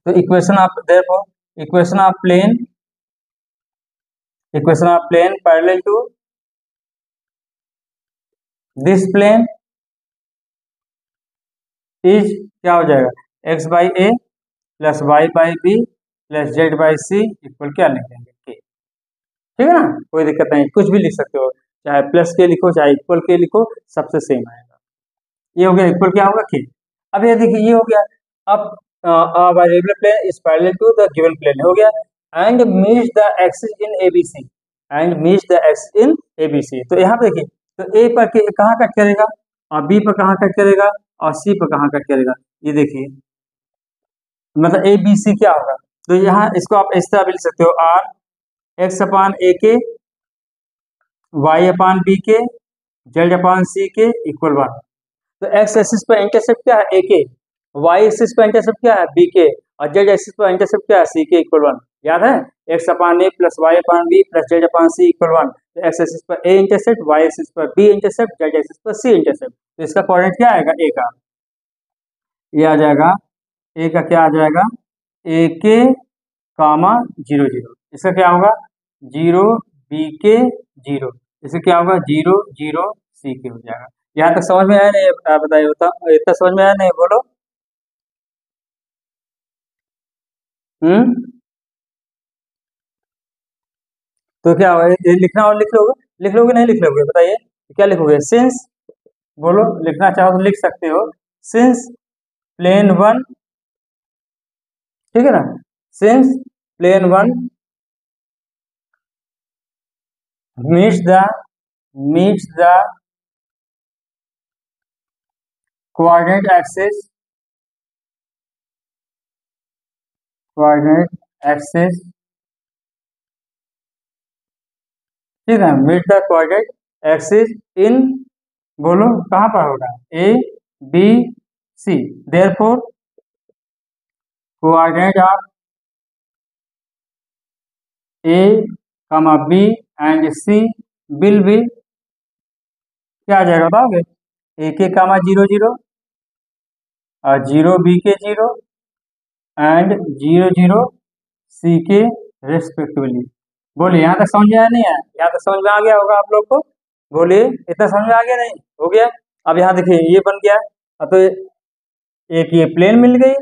तो इक्वेशन ऑफ देखो equation of plane parallel to this plane is क्या हो जाएगा x by A plus Y by B plus Z by c equal क्या लिख देंगे के, ठीक है ना, कोई दिक्कत नहीं, कुछ भी लिख सकते हो, चाहे प्लस के लिखो चाहे इक्वल के लिखो, सबसे सेम आएगा। ये हो गया इक्वल क्या होगा के। अब ये देखिए ये हो गया, अब variable plane is parallel to the given plane हो गया, and meets the axis in A B C, and meets the axis in A B C. तो यहाँ पे देखिए, तो ए पर कहाँ कट करेगा और बी पर कहाँ कट करेगा और सी पर कहाँ कट करेगा, ये देखिए मतलब ए बी सी क्या होगा, तो यहाँ इसको आप इस तरह भी लिख सकते हो आर एक्स अपान ए के वाई अपान बी के जेड अपान सी के इक्वल 1। तो एक्स एक्सिस पर इंटरसेप्ट क्या है ए के, वाई एक्सिस पर इंटरसेप्ट क्या है बी के, और जेड एक्सिस पर इंटरसेप्ट क्या है सी के इक्वल 1। याद है, x upon a plus y upon B plus z upon C equal 1। तो एक्स एक्सिस पर ए इंटरसेप्ट, वाई एक्सिस पर बी इंटरसेप्ट, जेड एक्सिस पर सी इंटरसेप्ट। तो इसका कोऑर्डिनेट क्या आएगा ए का, ये आ जाएगा ए का क्या आ जाएगा, ए के कामा 0 0। इसका क्या होगा 0 बी के 0, इसका क्या होगा 0 0 सी के हो जाएगा। यहाँ तक समझ में आया नहीं, बताइए, इतना समझ में आया नहीं, बोलो। हम्म, तो क्या होगा, ये लिखना और लिख लोगे नहीं लिख लोगे, बताइए क्या लिखोगे। सिंस, बोलो, लिखना चाहो तो लिख सकते हो। सिंस प्लेन वन, ठीक है ना, since plane one meets the coordinate axis, ठीक है, meet the coordinate axis in, बोलो कहाँ पर होगा, A B C. Therefore coordinate of A comma B and C will be, क्या आ जाएगा बताओगे, ए के कामा 0 0 और 0 बी के 0 एंड 0 0 सी के रेस्पेक्टिवली। बोलिए यहाँ तक समझ में आया नहीं आया, यहाँ तक समझ में आ गया होगा आप लोग को, बोलिए इतना समझ में आ गया नहीं, हो गया। अब यहाँ देखिए ये बन गया, अब तो एक ये प्लेन मिल गई,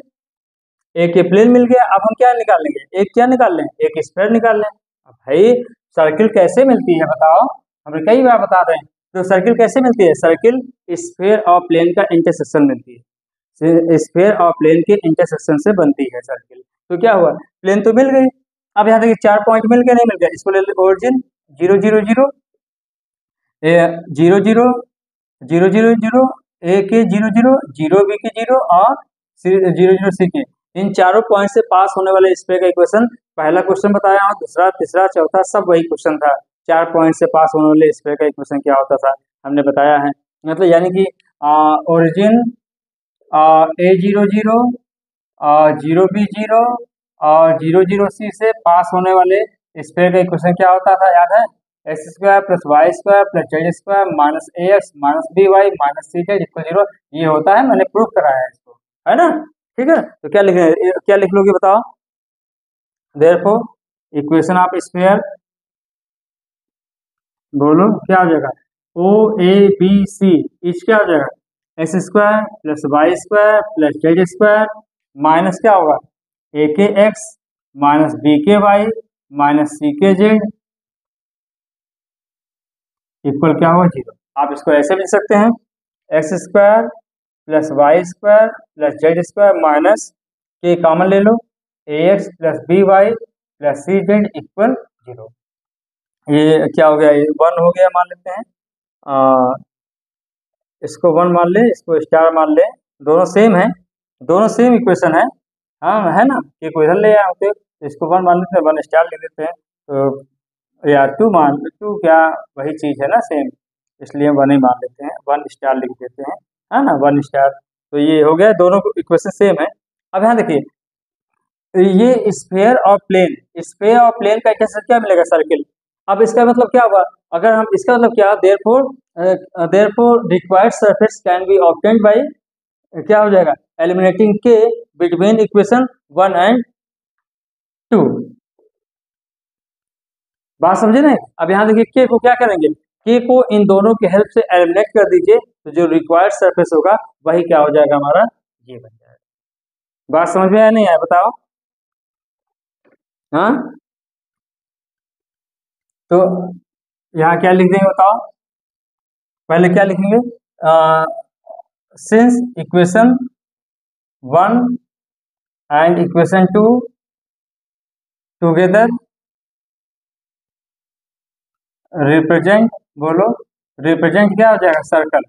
एक ये प्लेन मिल गया। अब हम क्या निकाल लेंगे, एक क्या निकाल लें, एक स्फीयर निकाल लें। अब भाई सर्किल कैसे मिलती है बताओ, हमें कई बार बता रहे हैं। तो सर्किल कैसे मिलती है, सर्किल स्फीयर और प्लेन का इंटरसेक्शन मिलती है, स्फीयर और प्लेन के इंटरसेक्शन से बनती है सर्किल। तो क्या हुआ, प्लेन तो मिल गई। अब यहाँ देखिए 4 पॉइंट मिल गया नहीं मिल गया, इसको ले ओरिजिन 0 0 0 0 0 0 0 0 ए के 0 0 0 बी के 0 और 0 0 सी के, इन चारों पॉइंट से पास होने वाले स्फीयर का इक्वेशन, पहला क्वेश्चन बताया और दूसरा तीसरा चौथा सब वही क्वेश्चन था। 4 पॉइंट से पास होने वाले स्फीयर का इक्वेशन क्या होता था हमने बताया है। मतलब यानी कि ओरिजिन ए 0 0 0 बी 0 और 0 0 सी से पास होने वाले स्फीयर का इक्वेशन क्या होता था, याद है, X square plus Y square plus Z square minus A X minus B Y minus C Z equal 0। ये होता है, मैंने प्रूव कराया है इसको, है ना। ठीक है, तो क्या लिख लोगे बताओ, देयरफॉर इक्वेशन ऑफ स्फीयर, बोलो क्या हो जाएगा, ओ ए बी सी इच क्या हो जाएगा, x square plus Y square plus Z square minus क्या होगा, ए के एक्स माइनस बी के वाई माइनस सी के जेड इक्वल क्या होगा 0। आप इसको ऐसे लिख सकते हैं, x square plus Y square plus Z square minus K common ले लो, A X plus B Y plus C Z equal 0। ये क्या हो गया, ये 1 हो गया मान लेते हैं, इसको 1 मान ले, इसको स्टार मान ले, दोनों सेम है, दोनों सेम इक्वेशन है, हाँ है ना। इक्वेशन ले आए होते, इसको 1 मान लेते हैं, 1 स्टार लिख देते हैं, तो या 2 मान, 2 क्या वही चीज़ है ना सेम, इसलिए 1 ही मान लेते हैं, 1 स्टार लिख देते हैं, है ना, 1 स्टार। तो ये हो गया, दोनों इक्वेशन सेम है। अब यहाँ देखिए, ये स्फीयर और प्लेन, स्फीयर और प्लेन का इंटरसेक्शन क्या मिलेगा, सर्किल। अब इसका मतलब क्या हुआ, अगर हम इसका मतलब क्या, therefore required surface can be obtained by, क्या हो जाएगा, eliminating K between equation 1 and 2। बात समझे नहीं। अब यहाँ देखिए के को क्या करेंगे, के को इन दोनों की हेल्प से एलिमिनेट कर दीजिए, तो जो रिक्वायर्ड सरफेस होगा वही क्या हो जाएगा हमारा, ये बन जाएगा। बात समझ में आया नहीं आया बताओ, हाँ। तो यहाँ क्या लिख देंगे बताओ, पहले क्या लिखेंगे, since equation 1 and equation 2 together represent, बोलो रिप्रेजेंट क्या हो जाएगा, सर्कल।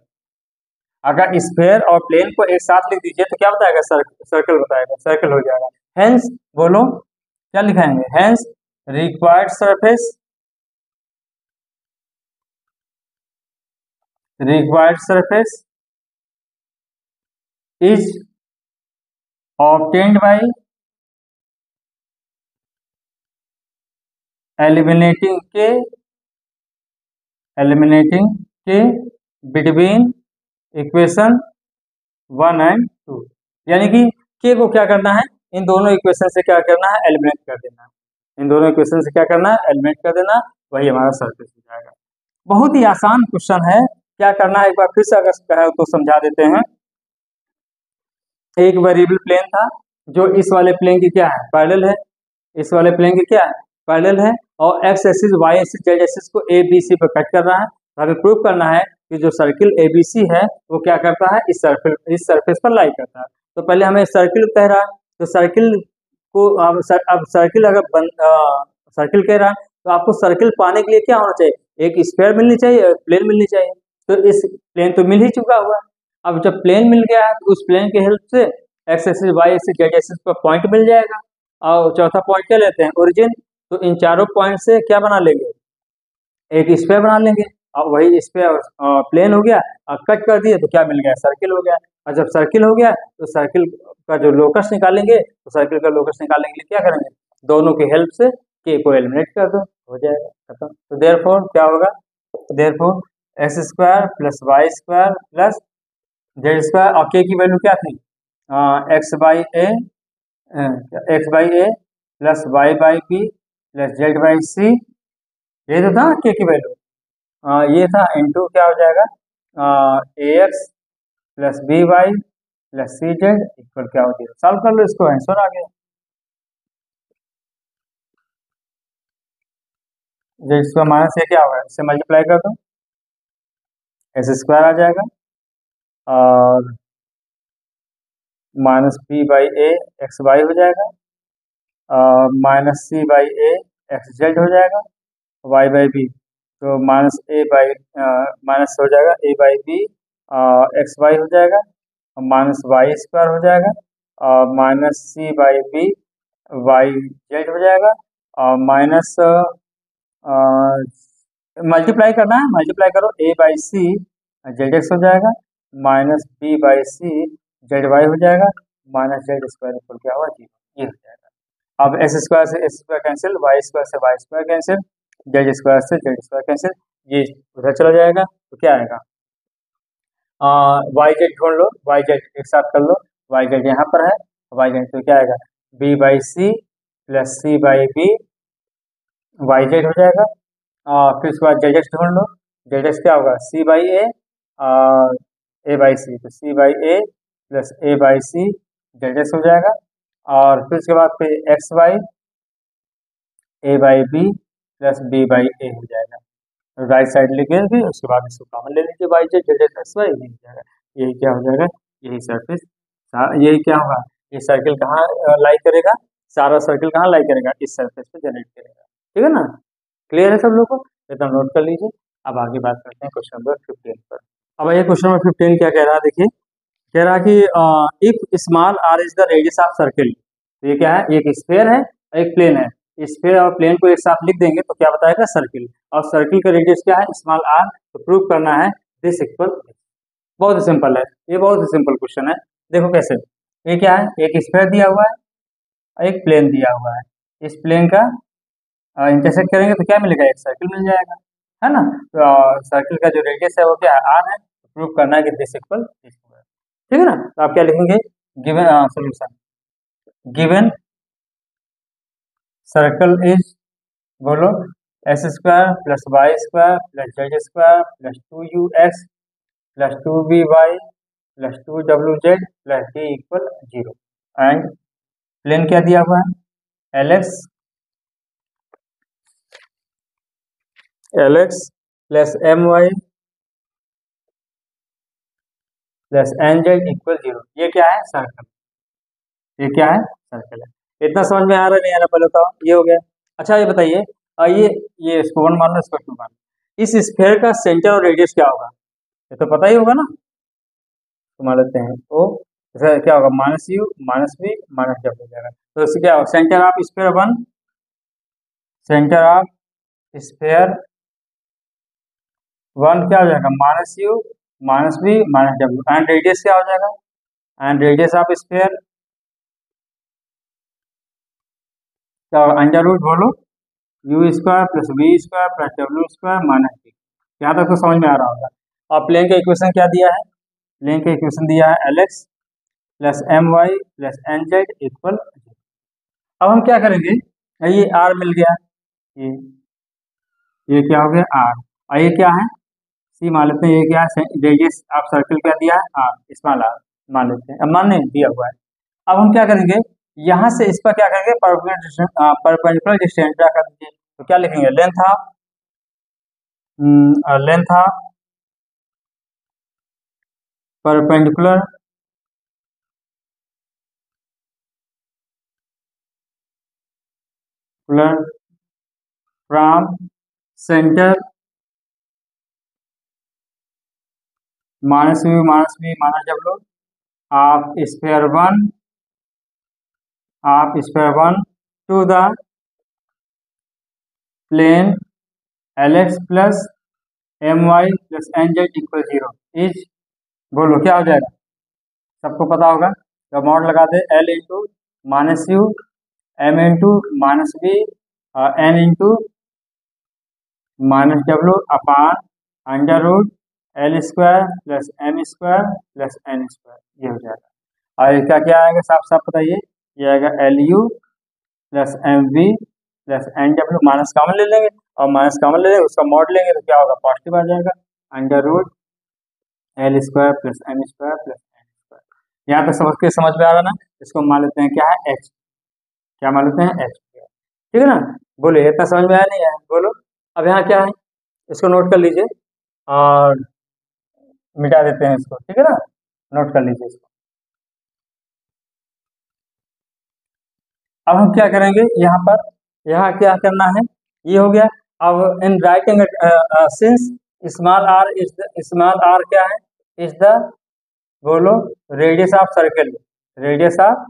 अगर स्फीयर और प्लेन को एक साथ लिख दीजिए तो क्या बताएगा, सर्कल बताएगा, सर्कल हो जाएगा। हेंस, बोलो क्या लिखाएंगे, hence required surface, required surface is obtained by eliminating K between equation 1 और 2। यानी कि के को क्या करना है, इन दोनों इक्वेशन से क्या करना है, एलिमिनेट कर देना। इन दोनों इक्वेशन से क्या करना है, एलिमिनेट कर देना। वही हमारा सरफेस हो जाएगा। बहुत ही आसान क्वेश्चन है। क्या करना है, एक बार फिर से अगर कहे तो समझा देते हैं। एक वेरिएबल प्लेन था जो इस वाले प्लेन की क्या है, पैरेलल है। इस वाले प्लेन की क्या है, पैरेलल है। और x axis, y axis, z axis को ए बी सी पर कट कर रहा है। हमें प्रूव करना है कि जो सर्किल ए बी सी है वो क्या करता है, इस सरफेस पर लाई करता है। तो पहले हमें सर्किल कह रहा है, तो सर्किल को अब सर्किल अगर सर्किल कह रहा है तो आपको सर्किल पाने के लिए क्या होना चाहिए, एक स्क्वायर मिलनी चाहिए, प्लेन मिलनी चाहिए। तो इस प्लेन तो मिल ही चुका हुआ है। अब जब प्लेन मिल गया है तो उस प्लेन की हेल्प से x axis, y axis, z axis पर पॉइंट मिल जाएगा। और चौथा पॉइंट क्या लेते हैं, ओरिजिन। तो इन चारों पॉइंट से क्या बना लेंगे, एक स्क्वायर बना लेंगे। और वही स्क्वायर प्लेन हो गया, और कट कर दिए तो क्या मिल गया, सर्किल हो गया। और जब सर्किल हो गया तो सर्किल का जो लोकस निकालेंगे, तो सर्किल का लोकस निकालने के लिए क्या करेंगे, दोनों की हेल्प से के को एलिमिनेट कर दो, हो जाएगा खत्म। तो देयरफॉर क्या होगा, therefore X square plus Y square plus Z square, और के की वैल्यू क्या थी, X by A plus Y by B plus Z by C. ये तो था के की वैल्यू। ये था इंटू क्या हो जाएगा, A X plus B Y plus C Z equal क्या हो जाएगा। सॉल्व कर लो इसको, आंसर आ गया। जेड स्क्वायर माइनस ये क्या होगा, इससे मल्टीप्लाई कर दो, एस स्क्वायर आ जाएगा। और minus b by a x y हो जाएगा। Minus c by a x z हो जाएगा। वाई बाई बी, तो माइनस ए बाई माइनस हो जाएगा a by b x y हो जाएगा। और माइनस वाई स्क्वायर हो जाएगा। और minus c by b y z हो जाएगा। और माइनस मल्टीप्लाई करना है, मल्टीप्लाई करो, a by C Z x हो जाएगा। Minus b by C Z Y हो जाएगा। माइनस जेड स्क्वायर इक्वल क्या होगा, जीरो। ये हो जाएगा। अब एस स्क्वायर से S square cancel, Y square से Y square cancel, Z square से जेड स्क्वायर कैंसिल, ये उधर चला जाएगा। तो क्या आएगा, वाई जेड ढूंढ लो, वाई जेड एक साथ कर लो, वाई जेड यहाँ पर है, वाई जेड तो क्या आएगा, b by c plus c by b y z हो जाएगा। फिर उसके बाद जेड एक्स ढूंढ लो, जेड एक्स क्या होगा, सी बाई ए बाई सी, तो C by A plus A by C Z x हो जाएगा। और फिर उसके बाद फिर X Y A by B plus B by A हो जाएगा। राइट साइड लिख फिर उसके बाद इसको कॉमन ले लीजिए, y z z x y हो जाएगा। यही क्या हो जाएगा, यही सरफेस, यही क्या होगा, ये सर्किल कहाँ लाई करेगा, सारा सर्किल कहाँ लाई करेगा, इस सरफेस पे जनरेट करेगा। ठीक है ना, क्लियर है सब लोग को, एकदम नोट कर लीजिए। अब आगे बात करते हैं क्वेश्चन नंबर 15 पर। अब ये क्वेश्चन नंबर 15 क्या कह रहा है, देखिए कह रहा है कि if small r is the radius of circle. तो ये क्या है, एक स्फीयर है एक प्लेन है। स्फीयर और प्लेन को एक साथ लिख देंगे तो क्या बताएगा, सर्किल। और सर्किल का रेडियस क्या है, स्मॉल आर। तो प्रूव करना है दिस इक्वल। बहुत ही सिंपल है, ये बहुत ही सिंपल क्वेश्चन है। देखो कैसे, ये क्या है, एक स्फीयर दिया हुआ है और एक प्लेन दिया हुआ है। इस प्लेन का इंटरसेक्ट करेंगे तो क्या मिलेगा, एक सर्किल मिल जाएगा, है ना। तो सर्किल का जो रेडियस है वो क्या है, आर है। तो प्रूव करना है कि दिस इक्वल दिस। ठीक है ना, तो आप क्या लिखेंगे, given solution, given circle is, बोलो, S square plus Y square plus Z square plus 2 u x plus 2 v y plus 2 w z plus d equal 0। And plane क्या दिया हुआ है, L X plus M Y plus N Z equal 0। ये क्या है, circle. ये क्या है, सर्कल है। इतना समझ में आ रहा नहीं आ रहा, पहले तो ये हो गया। अच्छा ये बताइए, ये इसको 1 मान लो, इसको 2 मान लो। इस स्फीयर का सेंटर और रेडियस क्या होगा, ये तो पता ही होगा ना। तो मान लेते हैं ओ, जैसे क्या होगा, minus U minus B minus W हो जाएगा। तो इससे क्या होगा, centre of sphere 1, centre of sphere 1 क्या हो जाएगा, minus U minus B minus W. And radius क्या हो जाएगा, एंड रेडियस ऑफ स्फीयर क्या होगा, अंडर रूट बोलो U square plus V square plus W square minus T. यहाँ तक तो समझ में आ रहा होगा। और प्लेन का इक्वेशन क्या दिया है, प्लेन का इक्वेशन दिया है L X plus M Y plus N Z equal. अब हम क्या करेंगे, ये आर मिल गया, ये क्या हो गया आर, और ये क्या है सी मान लेते हैं, ये क्या है रेडियस ऑफ सर्कल क्या दिया है आर, स्मॉल आर मान लेते हैं, अब मानने दिया हुआ है। अब हम क्या करेंगे, यहाँ से इस पर क्या करेंगे, परपेंडिकुलर डिस्टेंस ड्रा कर दीजिए। तो क्या लिखेंगे, length of perpendicular from centre minus minus W of sphere one to the plane L X plus M Y plus N Z equal 0 is, बोलो क्या हो जाएगा, सबको पता होगा, तो मॉड लगा दे L into minus U M into minus B N into minus W upon under root L square plus M square plus N square, ये हो जाएगा। और इसका क्या आएगा, साफ साफ बताइए, ये आएगा L U plus M V plus N W, minus common ले लेंगे और माइनस कॉमन ले लेंगे, उसका मॉड लेंगे तो क्या होगा, पॉजिटिव आ जाएगा, under root L square plus M square plus N square. यहाँ तक समझ में आ रहा ना, इसको मान लेते हैं क्या है एच, क्या मान लेते हैं एच, ठीक है ना। बोले इतना समझ में आया नहीं आया, बोलो। अब यहाँ क्या है, इसको नोट कर लीजिए और मिटा देते हैं इसको, ठीक है ना, नोट कर लीजिए इसको। अब हम क्या करेंगे, यहाँ क्या करना है, ये हो गया। अब in writing since small R क्या है, इज द, बोलो radius of circle, radius of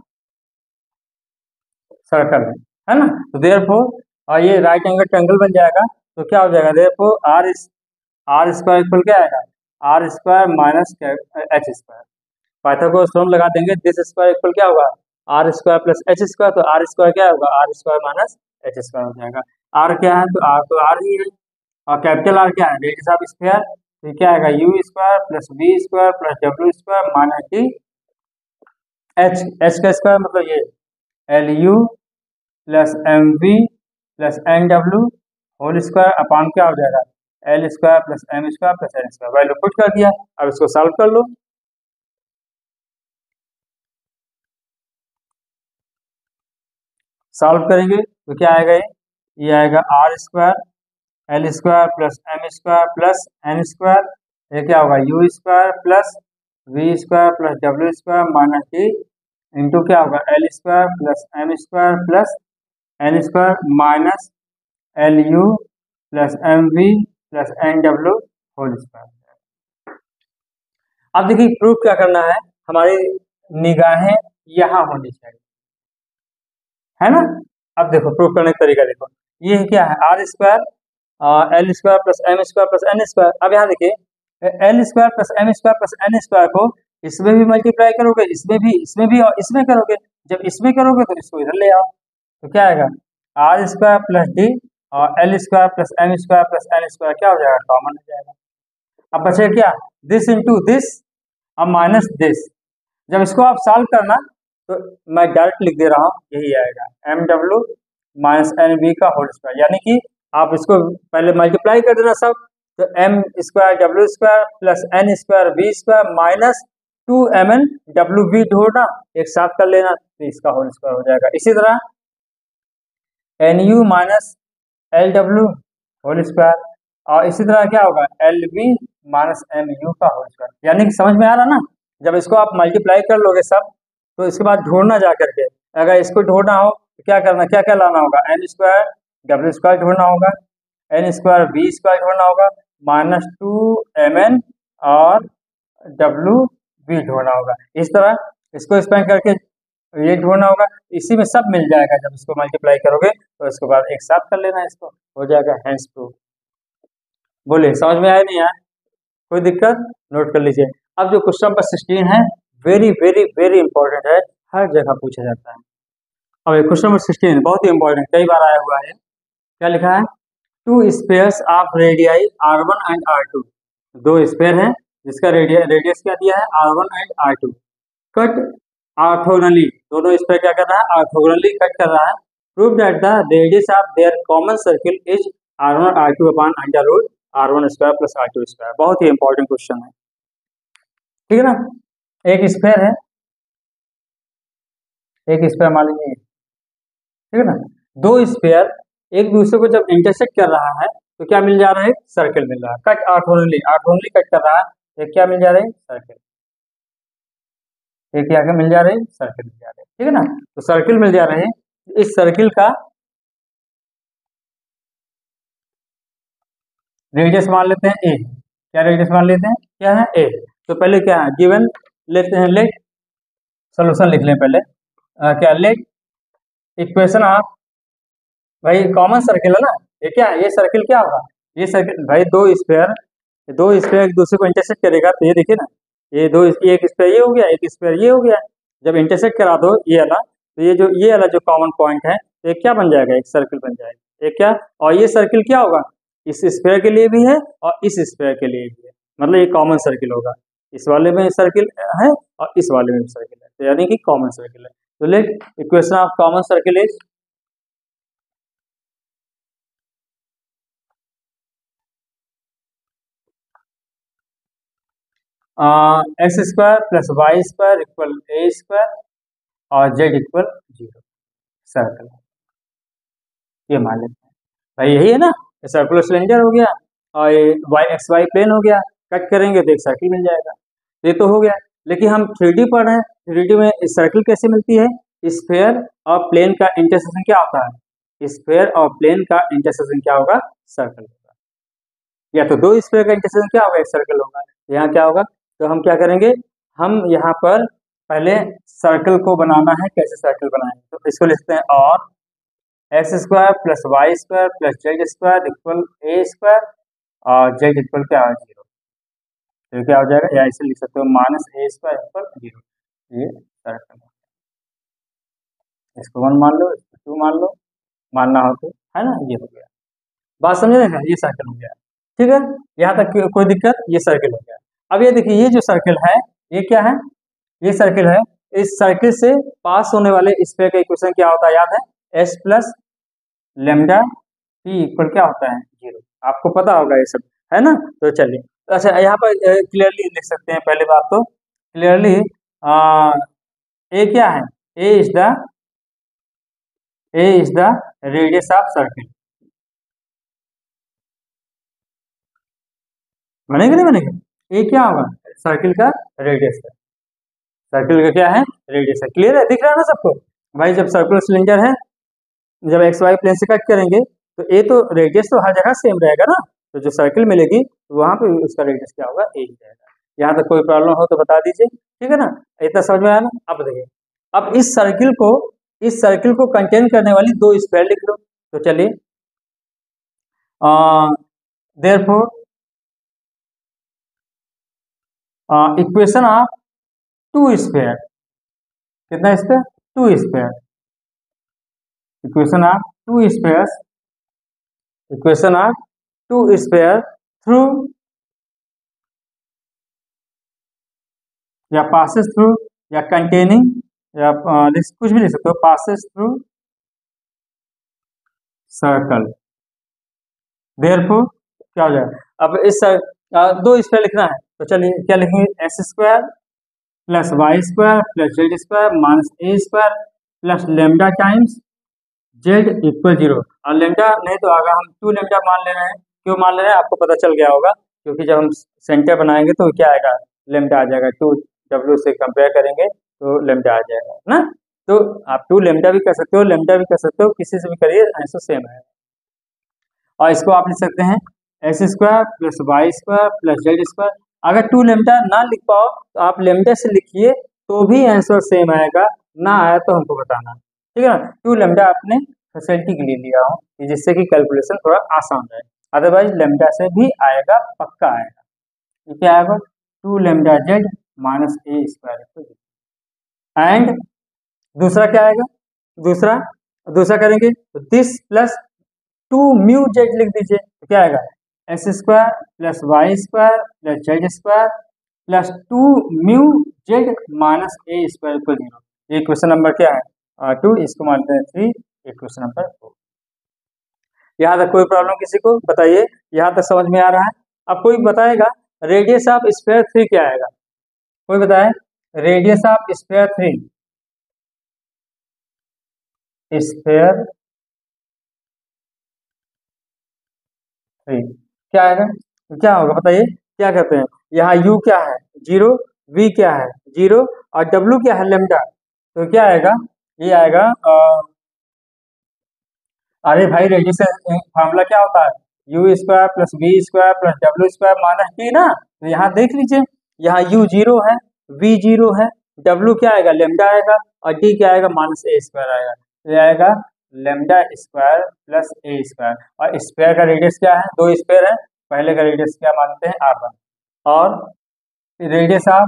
circle है ना, तो देयरफॉर, और ये राइट एंगल ट्रायंगल बन जाएगा, तो क्या हो जाएगा, देयरफॉर आर स्क्वायर इक्वल क्या आएगा, R square minus H square. Pythagoras theorem लगा देंगे, दिस स्क्वायर इक्वल क्या होगा, R square plus H square, तो आर स्क्वायर क्या होगा, R square minus H square हो जाएगा। आर क्या है, तो आर ही है, और कैपिटल आर क्या है, रेडियस ऑफ स्फीयर, तो क्या आएगा U square plus V square plus W square minus D H का स्क्वायर मतलब ये L U plus M V plus N W whole square upon क्या हो जाएगा, L square plus M square plus N square, value put कर दिया। अब इसको सॉल्व कर लो, सॉल्व करेंगे तो क्या आएगा, ये आएगा R square L square plus M square plus N square, ये क्या होगा U square plus V square plus W square minus D into क्या होगा L square plus M square plus N square minus L U plus M V plus N W whole square. अब देखिए proof क्या करना है, हमारी निगाहें यहाँ होनी चाहिए, है ना। अब देखो प्रूफ करने का तरीका देखो, ये क्या है R square L square plus M square plus N square. अब यहाँ देखिए L square plus M square plus N square को इसमें भी मल्टीप्लाई करोगे, इसमें भी और इसमें करोगे, जब इसमें करोगे तो इसको इधर ले आओ, तो क्या आएगा आर स्क्वायर प्लस डी और L square plus M square plus N square क्या हो जाएगा, कॉमन हो जाएगा। अब बचे क्या, दिस इंटू दिस और माइनस दिस। जब इसको आप सॉल्व करना तो मैं डायरेक्ट लिख दे रहा हूँ, यही आएगा M W minus N V का होल स्क्वायर, यानी कि आप इसको पहले मल्टीप्लाई कर देना सब, तो M square W square plus N square V square minus 2mn W V ढूंढना एक साथ कर लेना, तो इसका होल स्क्वायर हो जाएगा। इसी तरह N U minus L W whole square, और इसी तरह क्या होगा L V minus M U का होल स्क्वायर, यानी कि समझ में आ रहा ना। जब इसको आप मल्टीप्लाई कर लोगे सब, तो इसके बाद ढूंढना जा करके, अगर इसको ढूंढना हो तो क्या करना, क्या क्या लाना होगा, एन स्क्वायर डब्ल्यू स्क्वायर ढूंढना होगा, एन स्क्वायर वी स्क्वायर ढूंढना होगा माइनस 2mn और डब्ल्यू वी ढूंढना होगा। इस तरह इसको एक्सपेंड करके ये ढूंढना होगा, इसी में सब मिल जाएगा। जब इसको मल्टीप्लाई करोगे तो इसके बाद एक साथ कर लेना, इसको हो जाएगा हेंस प्रूफ। बोलिए समझ में आया नहीं आया, कोई दिक्कत, नोट कर लीजिए। अब जो क्वेश्चन नंबर 16 है वेरी वेरी वेरी इंपॉर्टेंट है, हर जगह पूछा जाता है। अब क्वेश्चन नंबर 16 बहुत ही इंपॉर्टेंट, कई बार आया हुआ है। क्या लिखा है? Two spheres of radii R1 and R2, दो स्पेयर हैं जिसका रेडियस क्या दिया है? R1 and R2, cut orthogonally, दोनों स्पेयर क्या कर रहा है? ऑर्थोगोनली कट कर रहा है। Prove that the radius of their common circle is R1 R2 upon under root R1 square plus R2 square. बहुत ही इंपॉर्टेंट क्वेश्चन है, ठीक है ना। एक स्पेयर है, एक स्पेयर मान लीजिए, ठीक है ना। दो स्पेयर एक दूसरे को जब इंटरसेक्ट कर रहा है तो क्या मिल जा रहा है? सर्किल मिल रहा है। कट ऑर्थोगोनली, ऑर्थोगोनली कट कर रहा है, ये क्या मिल जा रहा है? सर्किल। ये क्या मिल जा रहे हैं? सर्किल मिल जा रहे हैं, ठीक है ना। तो सर्किल मिल जा रहे हैं, इस सर्किल का रेडियस मान लेते हैं ए। क्या रेडियस मान लेते हैं? क्या है? ए। तो पहले क्या है? गिवन लेते हैं, लेट सोल्यूशन लिख लें पहले। क्या लेट इक्वेशन ऑफ, भाई कॉमन सर्किल है ना, ये क्या है? ये सर्किल क्या होगा? ये सर्किल भाई दो स्पेयर एक दूसरे को इंटरसेक्ट करेगा तो ये देखिए ना, ये दो, एक स्पेयर ये हो गया, एक स्पेयर ये हो गया। जब इंटरसेक्ट करा दो ये वाला, तो ये वाला जो कॉमन पॉइंट है, तो ये क्या बन जाएगा? एक सर्किल बन जाएगा। ये क्या? और ये सर्किल क्या होगा? इस स्पेयर के लिए भी है और इस स्पेयर के लिए भी है, मतलब ये कॉमन सर्किल होगा। इस वाले में सर्किल है और इस वाले में भी सर्किल है, तो यानी कि कॉमन सर्किल है। तो let equation of common circle is, X square plus Y square equal A square और जेड इक्वल 0, सर्कल। ये मान लेते हैं भाई, यही है ना, ये सर्कुलर सिलेंडर हो गया और ये वाई एक्स वाई प्लेन हो गया। कट करेंगे तो एक सर्किल मिल जाएगा, ये तो हो गया। लेकिन हम 3D पढ़ रहे हैं, 3D में सर्किल कैसे मिलती है? स्फेयर और प्लेन का इंटरसेक्शन क्या होता है? स्फेयर और प्लेन का इंटरसेक्शन क्या होगा? सर्कल होगा। या तो दो स्फेयर का इंटरसेक्शन क्या होगा? एक सर्कल होगा। यहाँ क्या होगा? तो हम क्या करेंगे, हम यहाँ पर पहले सर्कल को बनाना है। कैसे सर्कल बनाएंगे? तो इसको लिखते हैं, और X square plus Y square plus Z square equal A square और जेड इक्वल क्या है? 0। तो क्या हो जाएगा? या इसे लिख सकते हो माइनस ए स्क्वायर इक्वल 0। ये सर्कल, इसको 1 मान लो, इसको 2 मान लो, मानना हो तो, है ना। ये हो गया, बात समझे ना? ये सर्कल हो गया, ठीक है। यहाँ तक कोई दिक्कत? ये सर्कल हो गया। अब ये देखिए, ये जो सर्कल है, ये क्या है? ये सर्कल है। इस सर्किल से पास होने वाले स्फीयर का इक्वेशन क्या होता है? याद है? S plus lambda T equal क्या होता है? 0। आपको पता होगा ये सब, है ना। तो चलिए, अच्छा यहाँ पर क्लियरली लिख सकते हैं। पहले बात तो क्लियरली, ए क्या है? A is the radius of circle. बनेगा नहीं बनेगा? ए क्या होगा? सर्किल का रेडियस है। सर्किल का क्या है? रेडियस है। क्लियर है? दिख रहा है ना सबको? भाई जब सर्कुलर सिलेंडर है, जब एक्स वाई प्लेन से कट करेंगे तो ए तो रेडियस तो हर जगह सेम रहेगा ना। तो जो सर्किल मिलेगी तो वहां पे उसका रेडियस क्या होगा? ए ही रहेगा। यहाँ तक कोई प्रॉब्लम हो तो बता दीजिए, ठीक है ना। इतना समझ में आया ना? अब देखिए, अब इस सर्किल को कंटेन करने वाली दो स्क्वायर लिख लो। तो चलिए, therefore equation of two square, कितना square? Two square. Equation of two squares, equation of two square through या पासेस थ्रू या कंटेनिंग या कुछ भी लिख सकते हो, पासेस थ्रू सर्कल। देयरफॉर क्या हो जाएगा? अब इस दो स्क्वायर लिखना है, तो चलिए क्या लिखेंगे? X square plus Y square plus Z square minus A square plus lambda times Z equal 0। और लेमडा नहीं तो आगे हम 2 लेमडा मान ले रहे हैं। क्यों मान ले रहे हैं? आपको पता चल गया होगा, क्योंकि जब हम सेंटर बनाएंगे तो क्या आएगा? लेमडा आ जाएगा। 2W से कंपेयर करेंगे तो लेमडा आ जाएगा ना। तो आप 2 लेमडा भी कर सकते हो, लेमडा भी कर सकते हो, किसी से भी करिए, आंसर सेम है। और इसको आप लिख सकते हैं x square plus Y square plus Z square. अगर 2 लेमडा ना लिख पाओ तो आप लेमडा से लिखिए, तो भी आंसर सेम आएगा। ना आया तो हमको बताना, ठीक है ना। 2 लेमडा आपने फैसिलिटी के लिए लिया हो कि जिससे कि कैलकुलेशन थोड़ा आसान रहे। अदरवाइज लेमडा से भी आएगा, पक्का आएगा। ये क्या आएगा? 2 lambda Z minus A square. And दूसरा क्या आएगा, दूसरा दूसरा करेंगे तो दिस प्लस 2μz लिख दीजिए, तो क्या आएगा S square plus Y square plus Z square plus 2μz minus A square equal 0। ये क्वेश्चन नंबर क्या है 2, इसको मानते हैं 3, ये क्वेश्चन नंबर 4। यहाँ तक कोई प्रॉब्लम किसी को बताइए, यहाँ तक समझ में आ रहा है। अब कोई बताएगा रेडियस ऑफ स्फीयर 3 क्या आएगा, कोई बताए रेडियस ऑफ स्फीयर 3, स्फीयर 3 क्या आएगा, तो क्या होगा बताइए, क्या कहते हैं, यहाँ u क्या है 0, v क्या है 0 और w क्या है लेमडा, तो क्या आएगा, ये आएगा अरे भाई रेडियस फार्मूला क्या होता है u square plus v square plus w square minus D ना। तो यहाँ देख लीजिए, यहाँ u 0 है, v 0 है, w क्या आएगा लेमडा आएगा और d क्या आएगा माइनस ए स्क्वायर आएगा। तो ये आएगा lambda square plus A square. और स्क्वायर का रेडियस क्या है, 2 स्क्वायर है, पहले का रेडियस क्या मानते हैं r1 और रेडियस ऑफ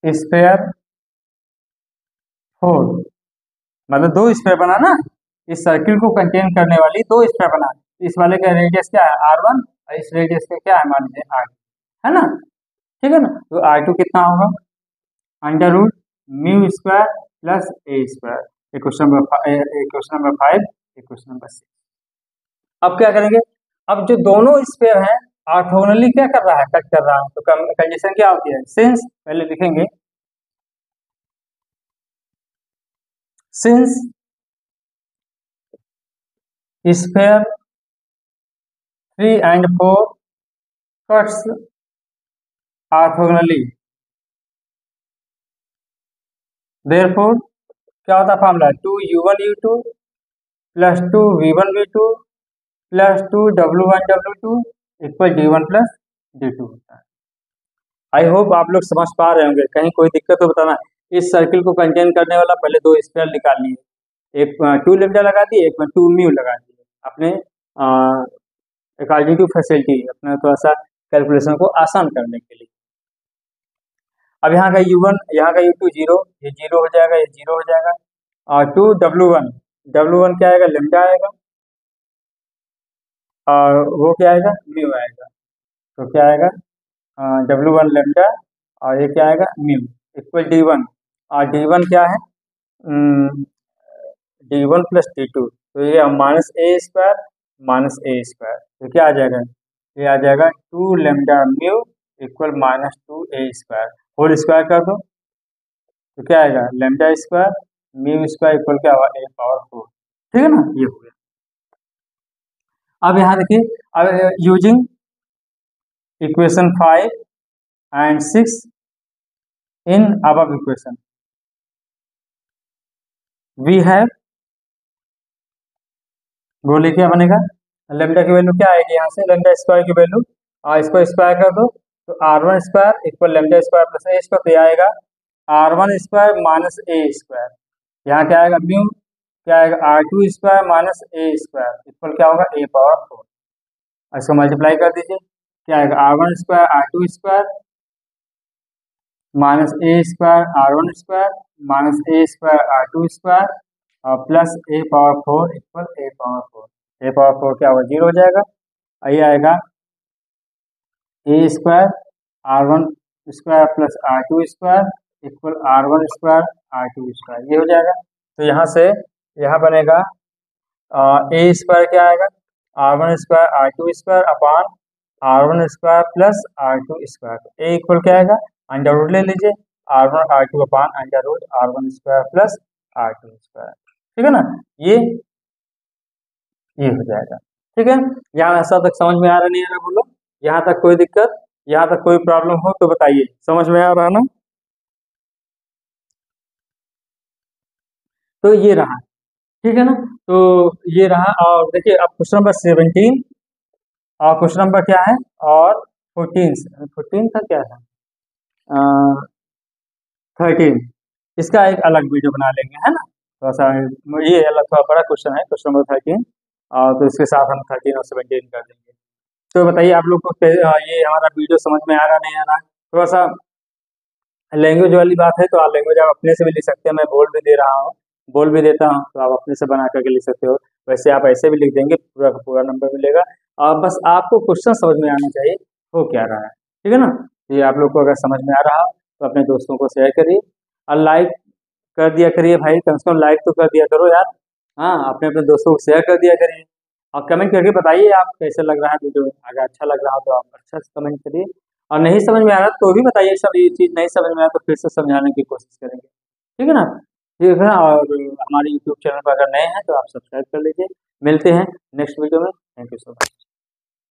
स्क्वायर 4, मतलब 2 स्क्वायर बना ना, इस सर्किल को कंटेन करने वाली 2 स्क्वायर बना। इस वाले का रेडियस क्या है r1 और इस रेडियस का क्या है मान लीजिए r2, है ना, ठीक है ना। तो r2 कितना होगा under root mu square plus A square. Question number 5, question number 6। अब क्या करेंगे, अब जो दोनों स्क्वायर हैं ऑर्थोगोनली क्या कर रहा है, कट कर रहा है, तो कंडीशन क्या होती है, सिंस पहले लिखेंगे, since sphere 3 and 4 cuts orthogonally, therefore क्या होता है formula 2u1u2 plus 2v1v2 plus 2w1w2 equal d1 plus d2 होता है। आई होप आप लोग समझ पा रहे होंगे, कहीं कोई दिक्कत तो बताना। इस सर्किल को कंटेन करने वाला पहले 2 स्क्वायर निकाल लिए, एक 2 लेमडा लगा दिए, एक में 2 म्यू लगा दिए, अपने अकॉर्डिंग टू फैसिलिटी अपना थोड़ा सा कैलकुलेशन को आसान करने के लिए। अब यहाँ का u1 यहाँ का u2 0, ये 0 हो जाएगा, ये 0 हो जाएगा और 2w1 क्या आएगा लेमडा आएगा और वो क्या आएगा म्यू आएगा। तो क्या आएगा w1 लेमडा और ये क्या आएगा म्यू इक्वल d1 और d1 क्या है d1 प्लस d2, तो ये माइनस ए स्क्वायर, तो क्या आ जाएगा, ये आ जाएगा 2 लेमडा म्यू इक्वल माइनस 2 ए स्क्वायर, होल स्क्वायर कर दो तो क्या आएगा lambda square mu square equal क्या हुआ ए पावर 4, ठीक है ना, ये हो गया। अब यहाँ देखिए, अब using equation 5 and 6 in above equation we have, बोले क्या बनेगा, लेमडा की वैल्यू क्या आएगी यहाँ से लेमडा स्क्वायर की वैल्यू, और इसको स्क्वायर कर दो तो r1 square equal lambda square plus A square, तो ये आएगा r1 square minus A square, यहाँ क्या आएगा म्यू क्या आएगा r2 square minus A square equal क्या होगा ए पावर 4, इसको मल्टीप्लाई कर दीजिए, क्या आएगा r1 square r2 square minus A square r1 square minus A square r2 square और plus A power 4 equal A power 4, A power 4 क्या होगा 0 हो जाएगा, ये आएगा A square r1 square plus r2 square equal r1 square r2 square, ये हो जाएगा। तो यहाँ से यहाँ बनेगा ए स्क्वायर क्या आएगा r1 square r2 square upon r1 square plus r2 square, A equal क्या आएगा अंडर रूट ले लीजिए r1 r2 upon under root r1 square plus r2 square, ठीक है ना, ये हो जाएगा, ठीक है। यहाँ ऐसा तक समझ में आ रहा नहीं आ रहा बोलो, यहाँ तक कोई दिक्कत, यहाँ तक कोई प्रॉब्लम हो तो बताइए, समझ में आ रहा ना। तो ये रहा, ठीक है ना, तो ये रहा। और देखिए अब क्वेश्चन नंबर 17 और क्वेश्चन नंबर क्या है और 14 था क्या था 13, इसका एक अलग वीडियो बना लेंगे, है ना, थोड़ा सा ये अलग थोड़ा बड़ा क्वेश्चन है क्वेश्चन नंबर 13, और तो इसके साथ हम 13 और 17 कर देंगे। तो बताइए आप लोग को ये हमारा वीडियो समझ में आ रहा नहीं आ रहा। थोड़ा सा लैंग्वेज वाली बात है तो आप लैंग्वेज आप अपने से भी लिख सकते हैं, मैं बोल भी दे रहा हूँ, बोल भी देता हूँ, तो आप अपने से बना करके लिख सकते हो। वैसे आप ऐसे भी लिख देंगे, पूरा का पूरा नंबर मिलेगा। और बस आपको क्वेश्चन समझ में आना चाहिए हो क्या रहा है, ठीक है ना। ये आप लोग को अगर समझ में आ रहा हो तो अपने दोस्तों को शेयर करिए और लाइक कर दिया करिए भाई, कम से कम लाइक तो कर दिया करो यार। हाँ, अपने अपने दोस्तों को शेयर कर दिया करिए और कमेंट करके बताइए आप कैसे लग रहा है वीडियो। अगर अच्छा लग रहा हो तो आप अच्छा से कमेंट करिए और नहीं समझ में आ रहा तो भी बताइए, सब ये चीज़ नहीं समझ में आया तो फिर से समझाने की कोशिश करेंगे, ठीक है ना। ठीक है, और हमारे यूट्यूब चैनल पर अगर नए हैं तो आप सब्सक्राइब कर लीजिए। मिलते हैं नेक्स्ट वीडियो में। Thank you so much.